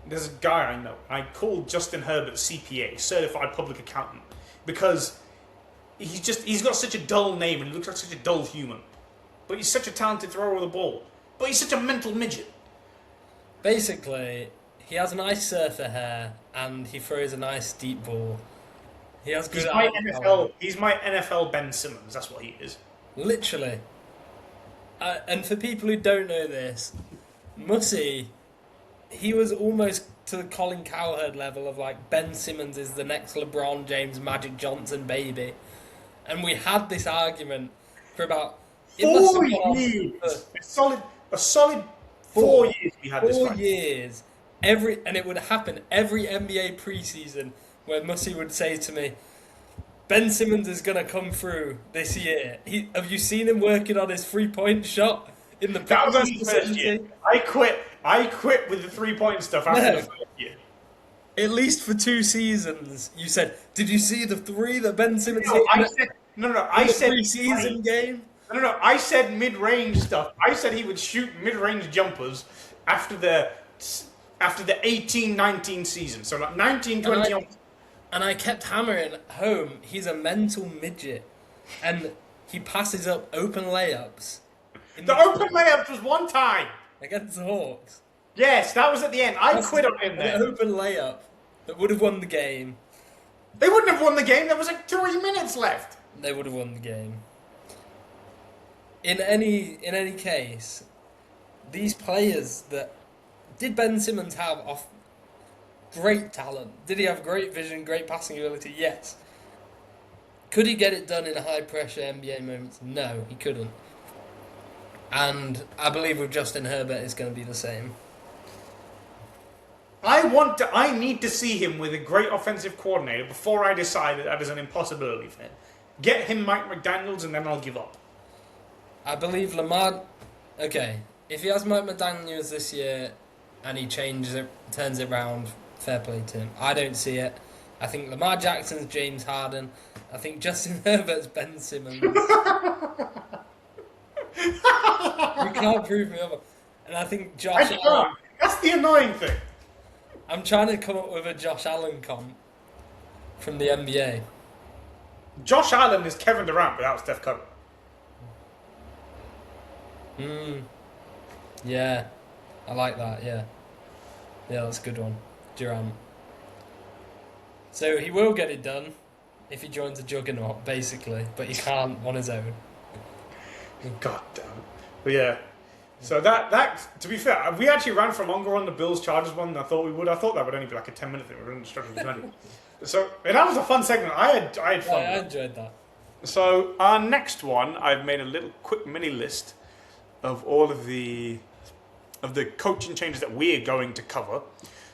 There's a guy I know. I call Justin Herbert CPA, Certified Public Accountant, because he's got such a dull name and he looks like such a dull human. but he's such a talented thrower of the ball. But he's such a mental midget. Basically, he has nice surfer hair and he throws a nice deep ball. He has good He's my NFL Ben Simmons. That's what he is. Literally. And for people who don't know this, Mussy, he was almost to the Colin Cowherd level of like Ben Simmons is the next LeBron James, Magic Johnson baby. And we had this argument for about 4 years. A solid 4 years we had this fight. 4 years. And it would happen every NBA preseason where Mussy would say to me, Ben Simmons is going to come through this year. Have you seen him working on his 3-point shot in the That was only the first year. I quit with the 3-point stuff after the first year. At least for 2 seasons, you said, did you see the 3 that Ben Simmons hit I said preseason game? No, I said mid-range stuff. I said he would shoot mid-range jumpers after the 18-19 season. So like 19-20 And I kept hammering home, he's a mental midget. And he passes up open layups. The open layups was one time. Against the Hawks. Yes, that was at the end. I quit on him there. An open layup that would have won the game. They wouldn't have won the game. There was like 3 minutes left. They would have won the game. In any case, these players that... Did Ben Simmons have great talent? Did he have great vision, great passing ability? Yes. Could he get it done in a high-pressure NBA moment? No, he couldn't. And I believe with Justin Herbert it's going to be the same. I need to see him with a great offensive coordinator before I decide that is an impossibility for him. Get him Mike McDaniels and then I'll give up. I believe Lamar... Okay, if he has Mike McDaniels this year and he changes it, turns it around, fair play to him. I don't see it. I think Lamar Jackson's James Harden. I think Justin Herbert's Ben Simmons. You can't prove me other. And I think Josh Allen... That's the annoying thing. I'm trying to come up with a Josh Allen comp from the NBA. Josh Allen is Kevin Durant without Steph Curry. Yeah. I like that, yeah. Yeah, that's a good one. Durant. So he will get it done if he joins a juggernaut, basically, but he can't on his own. God damn it. But yeah. So that to be fair, we actually ran for longer on the Bills Chargers one than I thought we would. I thought that would only be like a 10-minute thing. We're in the structure of 20. So that was a fun segment. I had fun. Yeah, I enjoyed that. So our next one, I've made a little quick mini list of all of the coaching changes that we're going to cover.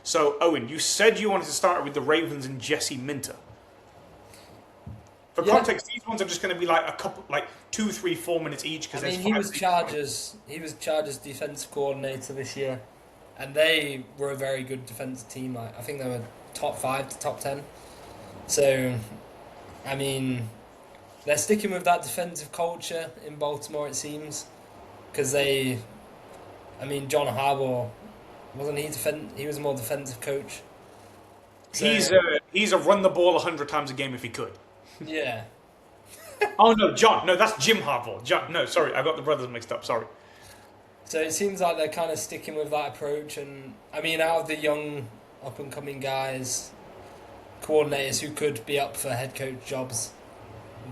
So Owen, you said you wanted to start with the Ravens and Jesse Minter. For context, these ones are just going to be like a couple, like 2, 3, 4 minutes each. Because he was Chargers defensive coordinator this year, and they were a very good defensive team. I think they were top 5 to top 10. So, I mean, they're sticking with that defensive culture in Baltimore, it seems, because John Harbaugh, wasn't he he was a more defensive coach. So, he's a run the ball 100 times a game if he could. Yeah. Oh no, John. No, that's Jim Harbaugh. John. No, sorry, I got the brothers mixed up. Sorry. So it seems like they're kind of sticking with that approach, and I mean, out of the young, up and coming guys, coordinators who could be up for head coach jobs,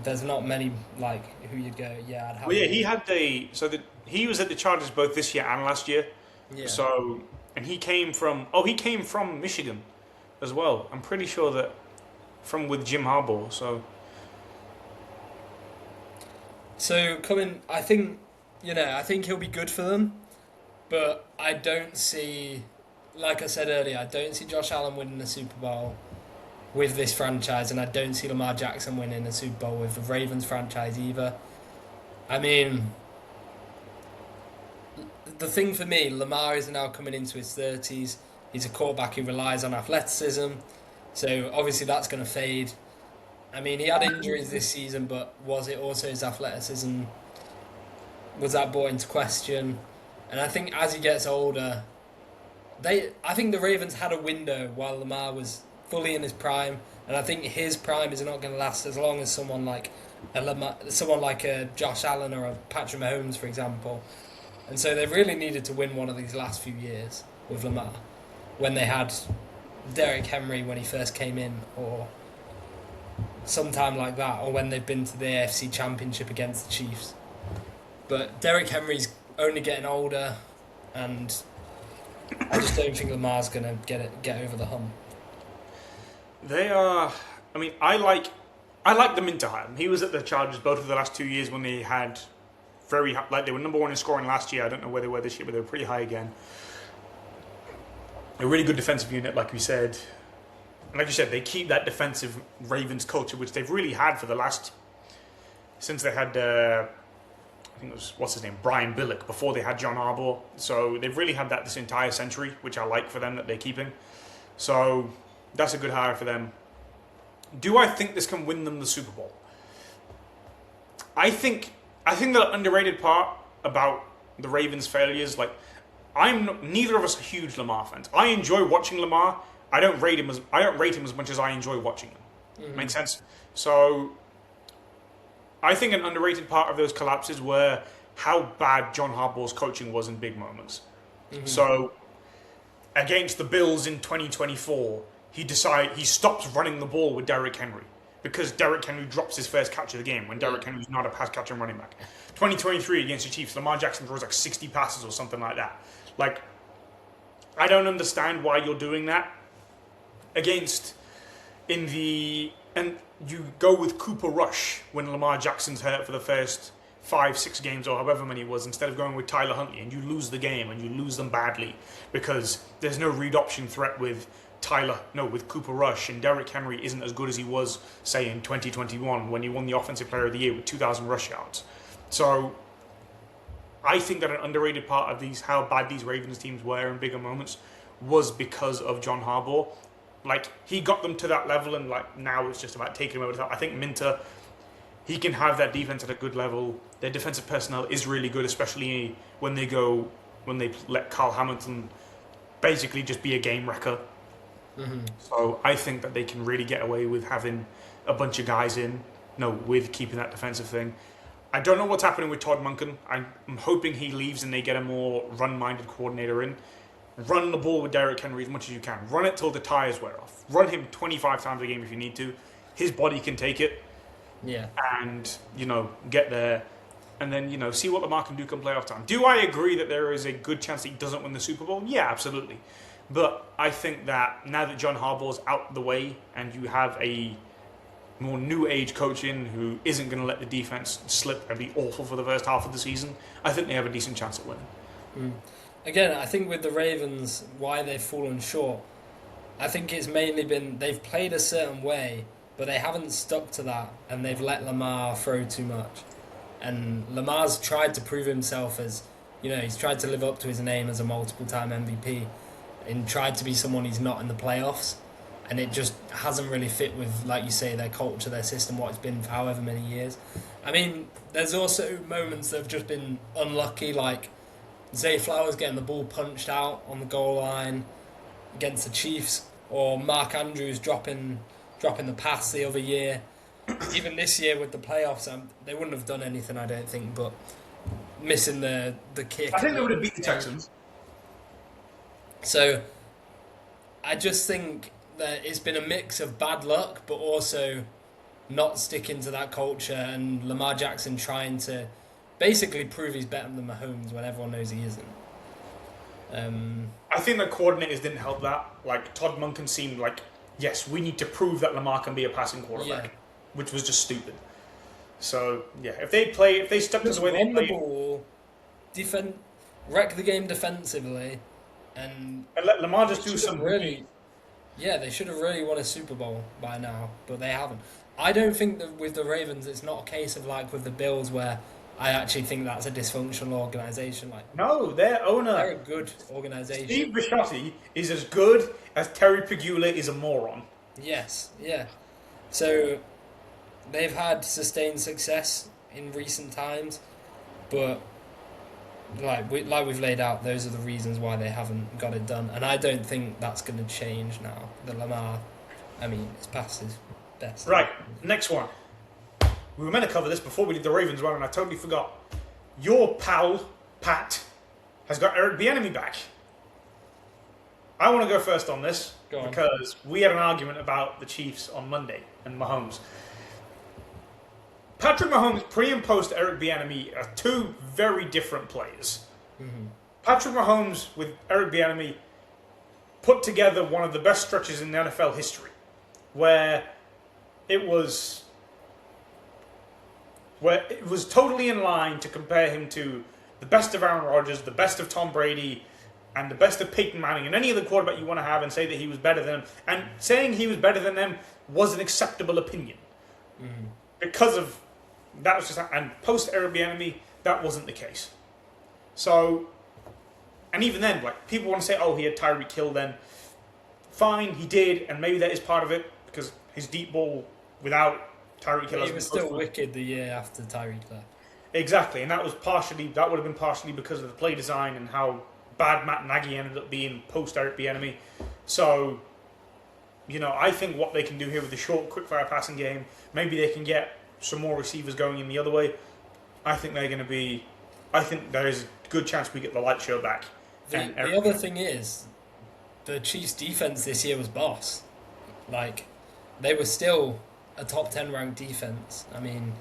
there's not many like who you'd go. Yeah, I'd have. Well, yeah, he was at the Chargers both this year and last year. Yeah. So, and he came from Michigan, as well. I'm pretty sure that with Jim Harbaugh. So I think he'll be good for them, but I don't see, like I said earlier, I don't see Josh Allen winning the Super Bowl with this franchise, and I don't see Lamar Jackson winning a Super Bowl with the Ravens franchise either. I mean, the thing for me, Lamar is now coming into his 30s. He's a quarterback who relies on athleticism, so obviously that's going to fade. I mean, he had injuries this season, but was it also his athleticism? Was that brought into question? And I think as he gets older, I think the Ravens had a window while Lamar was fully in his prime, and I think his prime is not going to last as long as someone like a Josh Allen or a Patrick Mahomes, for example. And so they really needed to win one of these last few years with Lamar, when they had Derrick Henry when he first came in, or sometime like that, or when they've been to the AFC Championship against the Chiefs. But Derrick Henry's only getting older, and I just don't think Lamar's going to get over the hump. They are. I mean, I like the Minter hire. He was at the Chargers both of the last 2 years when they had very high, like they were number one in scoring last year. I don't know where they were this year, but they were pretty high again. A really good defensive unit, like we said. And like you said, they keep that defensive Ravens culture, which they've really had for the last, since they had, I think it was, what's his name, Brian Billick, before they had John Harbaugh. So they've really had that this entire century, which I like for them that they're keeping. So that's a good hire for them. Do I think this can win them the Super Bowl? I think the underrated part about the Ravens' failures, like, neither of us are huge Lamar fans. I enjoy watching Lamar. I don't rate him as much as I enjoy watching him. Mm-hmm. Makes sense? So I think an underrated part of those collapses were how bad John Harbaugh's coaching was in big moments. Mm-hmm. So against the Bills in 2024, he stops running the ball with Derrick Henry because Derrick Henry drops his first catch of the game when Derrick Henry's not a pass catching running back. 2023 against the Chiefs, Lamar Jackson throws like 60 passes or something like that. Like, I don't understand why you're doing that and you go with Cooper Rush when Lamar Jackson's hurt for the first 5-6 games or however many it was, instead of going with Tyler Huntley, and you lose the game and you lose them badly because there's no read option threat with Cooper Rush, and Derrick Henry isn't as good as he was, say, in 2021 when he won the Offensive Player of the Year with 2,000 rush yards. So I think that an underrated part of how bad these Ravens teams were in bigger moments was because of John Harbaugh. Like, he got them to that level, and like now it's just about taking them over the top. I think Minter, he can have that defense at a good level. Their defensive personnel is really good, especially when they let Carl Hamilton basically just be a game wrecker. Mm-hmm. So I think that they can really get away with having a bunch of guys with keeping that defensive thing. I don't know what's happening with Todd Monken. I'm hoping he leaves and they get a more run-minded coordinator in. Run the ball with Derrick Henry as much as you can. Run it till the tires wear off. Run him 25 times a game if you need to. His body can take it. Yeah. And, get there. And then, see what Lamar can do come playoff time. Do I agree that there is a good chance that he doesn't win the Super Bowl? Yeah, absolutely. But I think that now that John Harbaugh's out the way and you have a more new age coach in who isn't going to let the defense slip and be awful for the first half of the season, I think they have a decent chance at winning. Mm. Again, I think with the Ravens, why they've fallen short, I think it's mainly been they've played a certain way, but they haven't stuck to that, and they've let Lamar throw too much. And Lamar's tried to prove himself as, he's tried to live up to his name as a multiple-time MVP and tried to be someone he's not in the playoffs. And it just hasn't really fit with, like you say, their culture, their system, what it's been for however many years. I mean, there's also moments that have just been unlucky, like Zay Flowers getting the ball punched out on the goal line against the Chiefs, or Mark Andrews dropping the pass the other year. Even this year with the playoffs, they wouldn't have done anything, I don't think, but missing the kick. I think they would have beat the Texans. So I just think that it's been a mix of bad luck, but also not sticking to that culture, and Lamar Jackson trying to basically prove he's better than Mahomes when everyone knows he isn't. I think the coordinators didn't help that. Like, Todd Monken seemed like, yes, we need to prove that Lamar can be a passing quarterback, which was just stupid. So, yeah, if they stuck to the way they played, the ball, wreck the game defensively, and let Lamar just do some really. Yeah, they should have really won a Super Bowl by now, but they haven't. I don't think that with the Ravens, it's not a case of like with the Bills where I actually think that's a dysfunctional organisation. No, their owner, they're a good organisation. Steve Bisciotti is as good as Terry Pegula is a moron. Yes, yeah. So they've had sustained success in recent times, but like we've laid out, those are the reasons why they haven't got it done, and I don't think that's going to change now. The Lamar I mean, his pass is best. Right, next one. We were meant to cover this before we did the Ravens one, and I totally forgot. Your pal, Pat, has got Eric Bieniemy back. I want to go first on this because we had an argument about the Chiefs on Monday and Mahomes. Patrick Mahomes, pre and post Eric Bieniemy, are two very different players. Mm-hmm. Patrick Mahomes with Eric Bieniemy put together one of the best stretches in the NFL history, where it was totally in line to compare him to the best of Aaron Rodgers, the best of Tom Brady, and the best of Peyton Manning, and any other quarterback you want to have, and say that he was better than them. And saying he was better than them was an acceptable opinion. Mm-hmm. Because of that was just, and post Eric Bieniemy, that wasn't the case. So, and even then, like, people want to say, oh, he had Tyreek Hill then. Fine, he did, and maybe that is part of it, because his deep ball without Tyreek Hill. He was still wicked the year after Tyreek left. Exactly, and that would have been partially because of the play design and how bad Matt Nagy ended up being post Eric Bieniemy. So, I think what they can do here with the short, quick-fire passing game, maybe they can get some more receivers going in the other way. I think there is a good chance we get the light show back. The other thing is, the Chiefs' defense this year was boss. Like, they were still a top 10 ranked defense. I mean,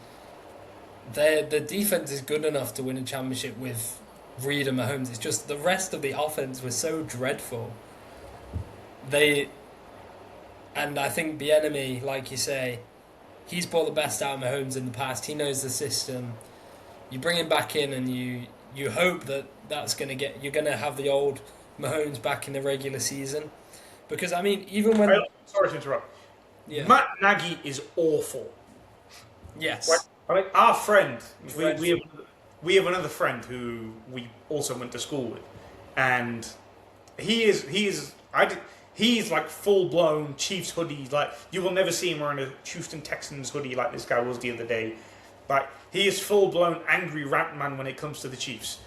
the defense is good enough to win a championship with Reid and Mahomes. It's just the rest of the offense was so dreadful. And I think Bieniemy, like you say, he's brought the best out of Mahomes in the past. He knows the system. You bring him back in, and you hope that you're going to have the old Mahomes back in the regular season. Because, I mean, even when... Sorry to interrupt. Yeah. Matt Nagy is awful. Yes. Like our friend, we have another friend who we also went to school with, and he's like full blown Chiefs hoodie. Like, you will never see him wearing a Houston Texans hoodie like this guy was the other day. Like, he is full blown angry rant man when it comes to the Chiefs.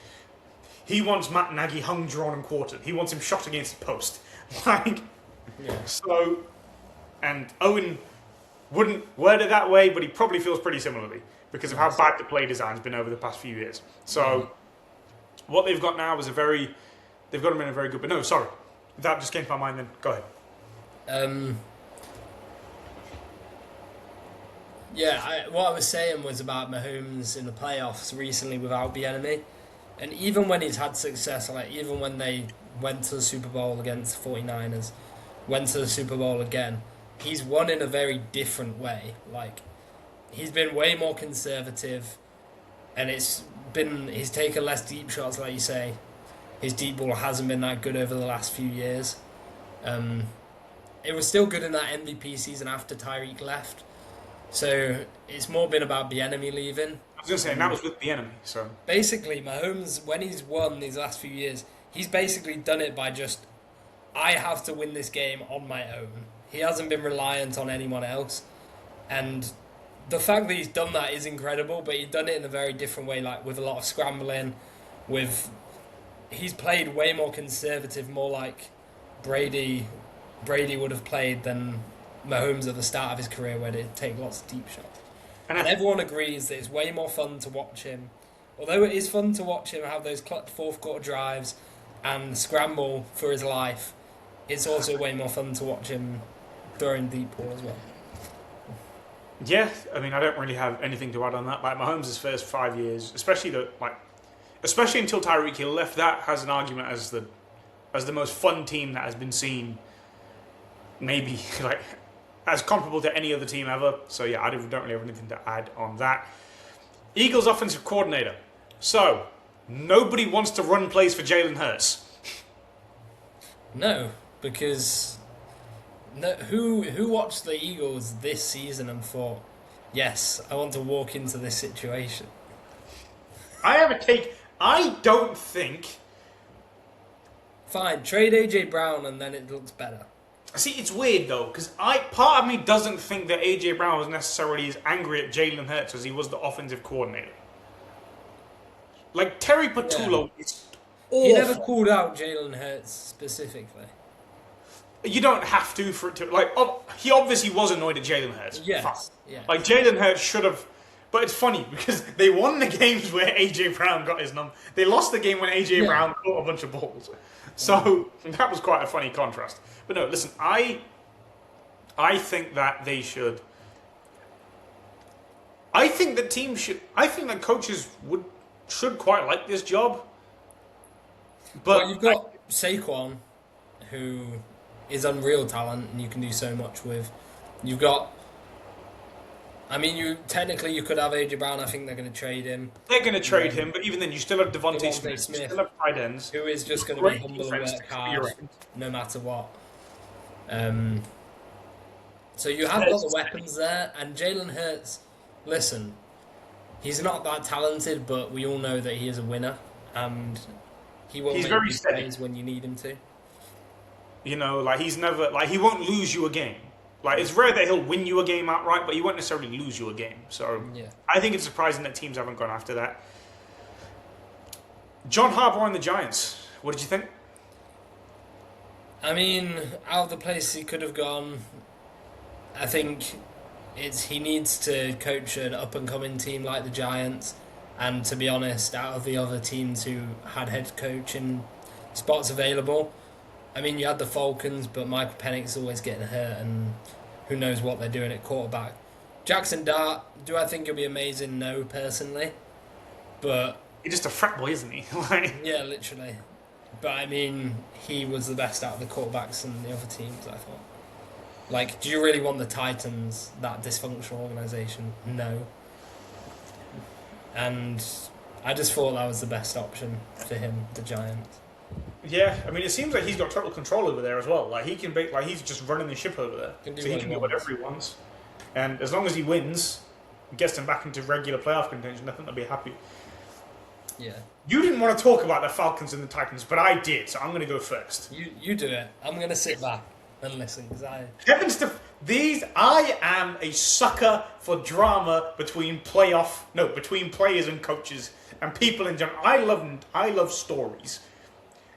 He wants Matt Nagy hung, drawn, and quartered. He wants him shot against the post. Like, yeah. So, and Owen wouldn't word it that way, but he probably feels pretty similarly because of how bad the play design's been over the past few years. So, what they've got now is they've got him in a very good. But no, sorry, that just came to my mind. Then go ahead. What I was saying was about Mahomes in the playoffs recently without Bieniemy, and even when he's had success, like even when they went to the Super Bowl against the 49ers, went to the Super Bowl again, he's won in a very different way. Like, he's been way more conservative, and he's taken less deep shots, like you say. His deep ball hasn't been that good over the last few years. It was still good in that MVP season after Tyreek left. So it's more been about Bieniemy leaving. I was going to say, and that was with Bieniemy. So basically, Mahomes, when he's won these last few years, he's basically done it by just, I have to win this game on my own. He hasn't been reliant on anyone else. And the fact that he's done that is incredible, but he's done it in a very different way, like with a lot of scrambling. He's played way more conservative, more like Brady would have played than Mahomes at the start of his career, where he'd take lots of deep shots. And everyone agrees that it's way more fun to watch him. Although it is fun to watch him have those fourth quarter drives and scramble for his life, it's also way more fun to watch him throwing deep ball as well. Yeah, I mean, I don't really have anything to add on that. Like, Mahomes' first 5 years, especially until Tyreek Hill left, that has an argument as the most fun team that has been seen, maybe like as comparable to any other team ever. So yeah, I don't really have anything to add on that. Eagles offensive coordinator. So nobody wants to run plays for Jalen Hurts. No, because who watched the Eagles this season and thought, yes, I want to walk into this situation? I have a take. I don't think. Fine, trade AJ Brown and then it looks better. See, it's weird though, because part of me doesn't think that AJ Brown was necessarily as angry at Jalen Hurts as he was the offensive coordinator. Like, Terry Patullo is awful. He never called out Jalen Hurts specifically. You don't have to for it to he obviously was annoyed at Jalen Hurts. Yes. Fine. Yeah. Like Jalen Hurts should have, but it's funny because they won the games where AJ Brown got his number. They lost the game when AJ Brown caught a bunch of balls. So that was quite a funny contrast. But no, listen, I think that they should. I think that teams should. I think that coaches should quite like this job. But well, you've got Saquon, who is unreal talent, and you can do so much with. You've got. I mean, you could have AJ Brown. I think they're going to trade him. They're going to trade him, but even then, you still have Devontae Smith. You still have tight ends, who is just going to be humble and work hard, no matter what. So you have got the weapons there, and Jalen Hurts. Listen, he's not that talented, but we all know that he is a winner, and he will make these plays when you need him to. You know, like he's never he won't lose you a game. Like it's rare that he'll win you a game outright, but he won't necessarily lose you a game. So I think it's surprising that teams haven't gone after that. John Harbaugh and the Giants. What did you think? I mean, out of the place he could have gone, I think he needs to coach an up-and-coming team like the Giants. And to be honest, out of the other teams who had head coaching spots available, I mean, you had the Falcons, but Michael Penix's always getting hurt, and who knows what they're doing at quarterback. Jackson Dart, do I think he'll be amazing? No, personally. But he's just a frat boy, isn't he? Yeah, literally. But I mean, he was the best out of the quarterbacks and the other teams, I thought. Like, do you really want the Titans, that dysfunctional organisation? No. And I just thought that was the best option for him, the Giants. Yeah, I mean, it seems like he's got total control over there as well. Like he can be, he's just running the ship over there, so he can do whatever he wants. And as long as he wins, gets them back into regular playoff contention, I think they'll be happy. Yeah. You didn't want to talk about the Falcons and the Titans, but I did, so I'm going to go first. You do it. I'm going to sit back and listen because I am a sucker for drama between players and coaches and people in general. I love stories.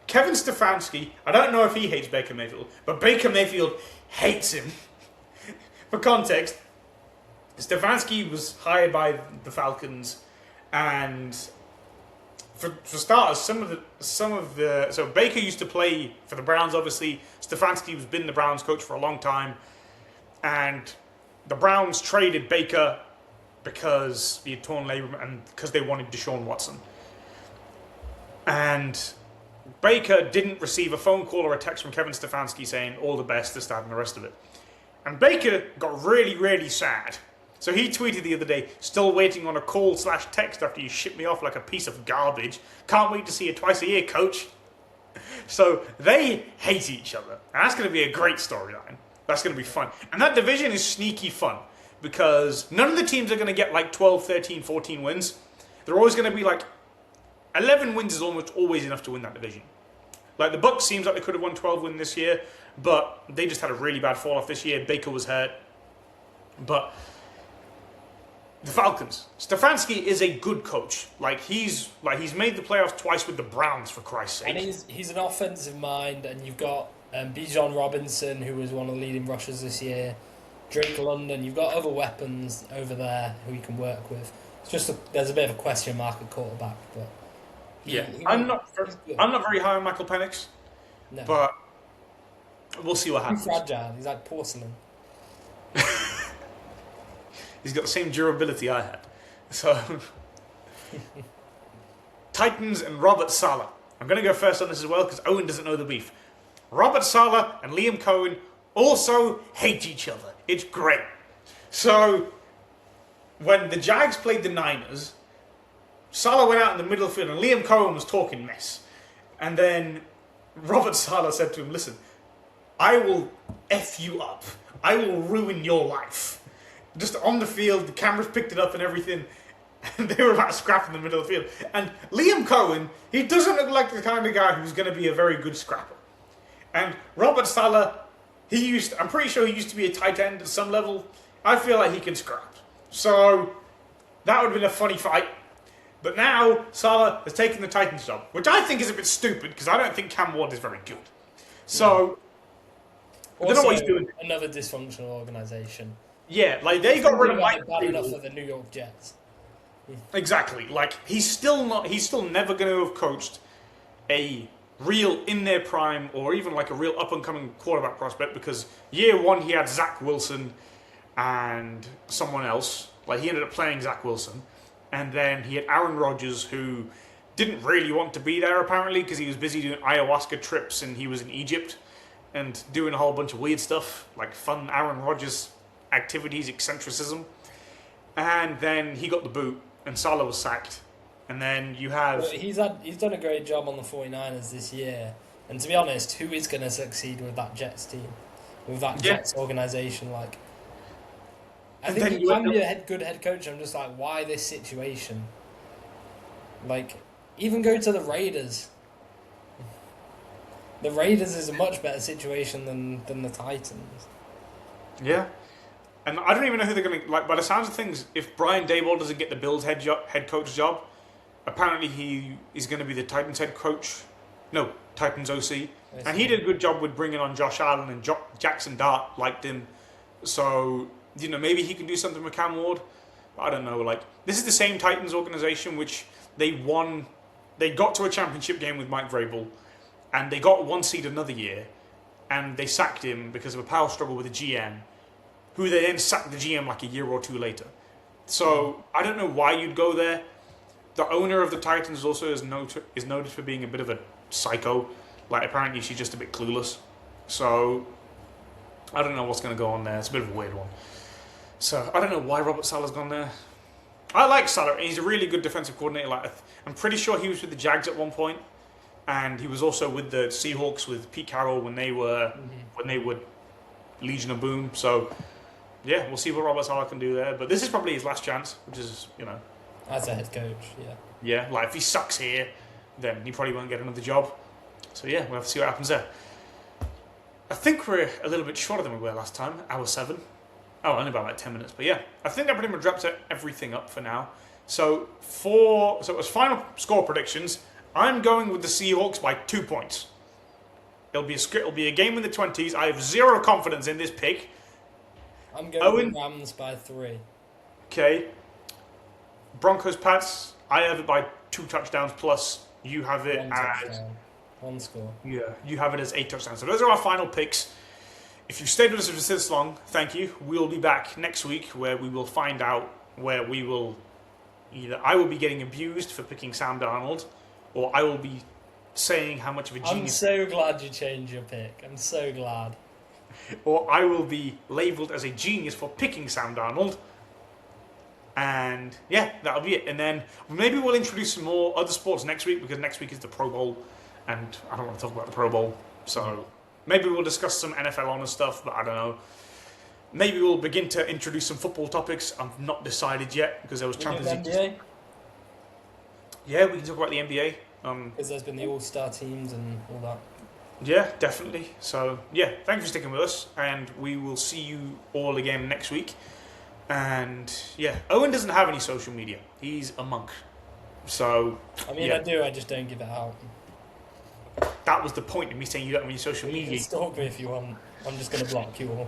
Kevin Stefanski, I don't know if he hates Baker Mayfield, but Baker Mayfield hates him. For context, Stefanski was hired by the Falcons, and for starters, so Baker used to play for the Browns. Obviously, Stefanski has been the Browns coach for a long time, and the Browns traded Baker because he had torn labrum and because they wanted Deshaun Watson, and Baker didn't receive a phone call or a text from Kevin Stefanski saying all the best, this, that, and the rest of it. And Baker got really, really sad. So he tweeted the other day, still waiting on a call/text after you shipped me off like a piece of garbage. Can't wait to see you twice a year, coach. So they hate each other. And that's going to be a great storyline. That's going to be fun. And that division is sneaky fun because none of the teams are going to get like 12, 13, 14 wins. They're always going to be like 11 wins is almost always enough to win that division. Like the Bucs seems like they could have won 12 wins this year, but they just had a really bad fall off this year. Baker was hurt. But the Falcons, Stefanski is a good coach. He's made the playoffs twice with the Browns, for Christ's sake. And he's an offensive mind, and you've got Bijan Robinson, who was one of the leading rushers this year. Drake London, you've got other weapons over there who you can work with. It's just there's a bit of a question mark at quarterback, but I'm not very high on Michael Penix, but we'll see what happens. He's fragile. He's like porcelain. He's got the same durability I had. So, Titans and Robert Saleh. I'm going to go first on this as well because Owen doesn't know the beef. Robert Saleh and Liam Cohen also hate each other. It's great. So, when the Jags played the Niners, Saleh went out in the middle of the field and Liam Cohen was talking mess. And then Robert Saleh said to him, listen, I will F you up. I will ruin your life. Just on the field, the cameras picked it up and everything. And they were about to scrap in the middle of the field. And Liam Cohen, he doesn't look like the kind of guy who's going to be a very good scrapper. And Robert Saleh, I'm pretty sure he used to be a tight end at some level. I feel like he can scrap. So, that would have been a funny fight. But now, Saleh has taken the Titans job, which I think is a bit stupid, because I don't think Cam Ward is very good. So, I don't know what Also, he's doing. another dysfunctional organisation. Yeah, like they got rid of Bad Mike enough Vrabel. for the New York Jets. Exactly. Like he's still not. He's still never going to have coached a real in their prime or even like a real up and coming quarterback prospect because year one he had Zach Wilson and someone else. Like he ended up playing Zach Wilson, and then he had Aaron Rodgers who didn't really want to be there apparently because he was busy doing ayahuasca trips and he was in Egypt and doing a whole bunch of weird stuff like fun Aaron Rodgers activities, eccentricism. And then he got the boot and Salah was sacked. And then you have... But he's done a great job on the 49ers this year. And to be honest, who is going to succeed with that Jets team? With that Jets organisation? Like, I think you can be a good head coach. I'm just like, why this situation? Like, even go to the Raiders. The Raiders is a much better situation than the Titans. Yeah. And I don't even know who they're going to... Like, by the sounds of things, if Brian Daboll doesn't get the Bills head coach job, apparently he is going to be the Titans head coach. No, Titans OC. And he did a good job with bringing on Josh Allen and Jackson Dart liked him. So, maybe he can do something with Cam Ward. I don't know. Like, this is the same Titans organization which they won... They got to a championship game with Mike Vrabel, and they got one seed another year, and they sacked him because of a power struggle with the GM, who they then sacked the GM like a year or two later. So, I don't know why you'd go there. The owner of the Titans also is noted for being a bit of a psycho. Like, apparently she's just a bit clueless. So, I don't know what's going to go on there. It's a bit of a weird one. So, I don't know why Robert Saleh's gone there. I like Saleh. He's a really good defensive coordinator. Like, I'm pretty sure he was with the Jags at one point, and he was also with the Seahawks with Pete Carroll when they were Legion of Boom. So, yeah, we'll see what Robert Saleh can do there. But this is probably his last chance, which is, As a head coach, yeah. Yeah, like if he sucks here, then he probably won't get another job. So yeah, we'll have to see what happens there. I think we're a little bit shorter than we were last time, hour 7. Oh, only about like 10 minutes, but yeah. I think that pretty much wraps everything up for now. So it was final score predictions. I'm going with the Seahawks by 2 points. It'll be a game in the 20s. I have zero confidence in this pick. I'm going with Rams by 3. Okay. Broncos Pats, I have it by 2 touchdowns plus. You have it as 1 score. Yeah, you have it as 8 touchdowns. So those are our final picks. If you stayed with us for this long, thank you. We'll be back next week where we will find out where we will I will be getting abused for picking Sam Darnold, or I will be saying how much of a genius. I'm so glad you changed your pick. I'm so glad. Or I will be labelled as a genius for picking Sam Darnold. And yeah, that'll be it. And then maybe we'll introduce some more other sports next week because next week is the Pro Bowl, and I don't want to talk about the Pro Bowl. So maybe we'll discuss some NFL honors stuff, but I don't know. Maybe we'll begin to introduce some football topics. I've not decided yet because there was Champions League. NBA? Yeah, we can talk about the NBA. Because there's been the All-Star teams and all that. Yeah, definitely. So yeah, thank you for sticking with us, and we will see you all again next week. And yeah, Owen doesn't have any social media. He's a monk. So I mean, yeah. I do. I just don't give it out. That was the point of me saying you don't have any social media. You can stalk me if you want. I'm just going to block you all.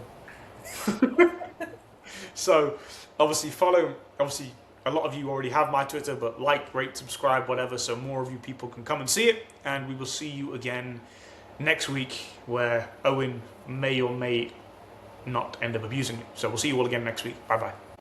So obviously follow. Obviously, a lot of you already have my Twitter, but like, rate, subscribe, whatever, so more of you people can come and see it. And we will see you again next week, where Owen may or may not end up abusing it. So we'll see you all again next week. Bye bye.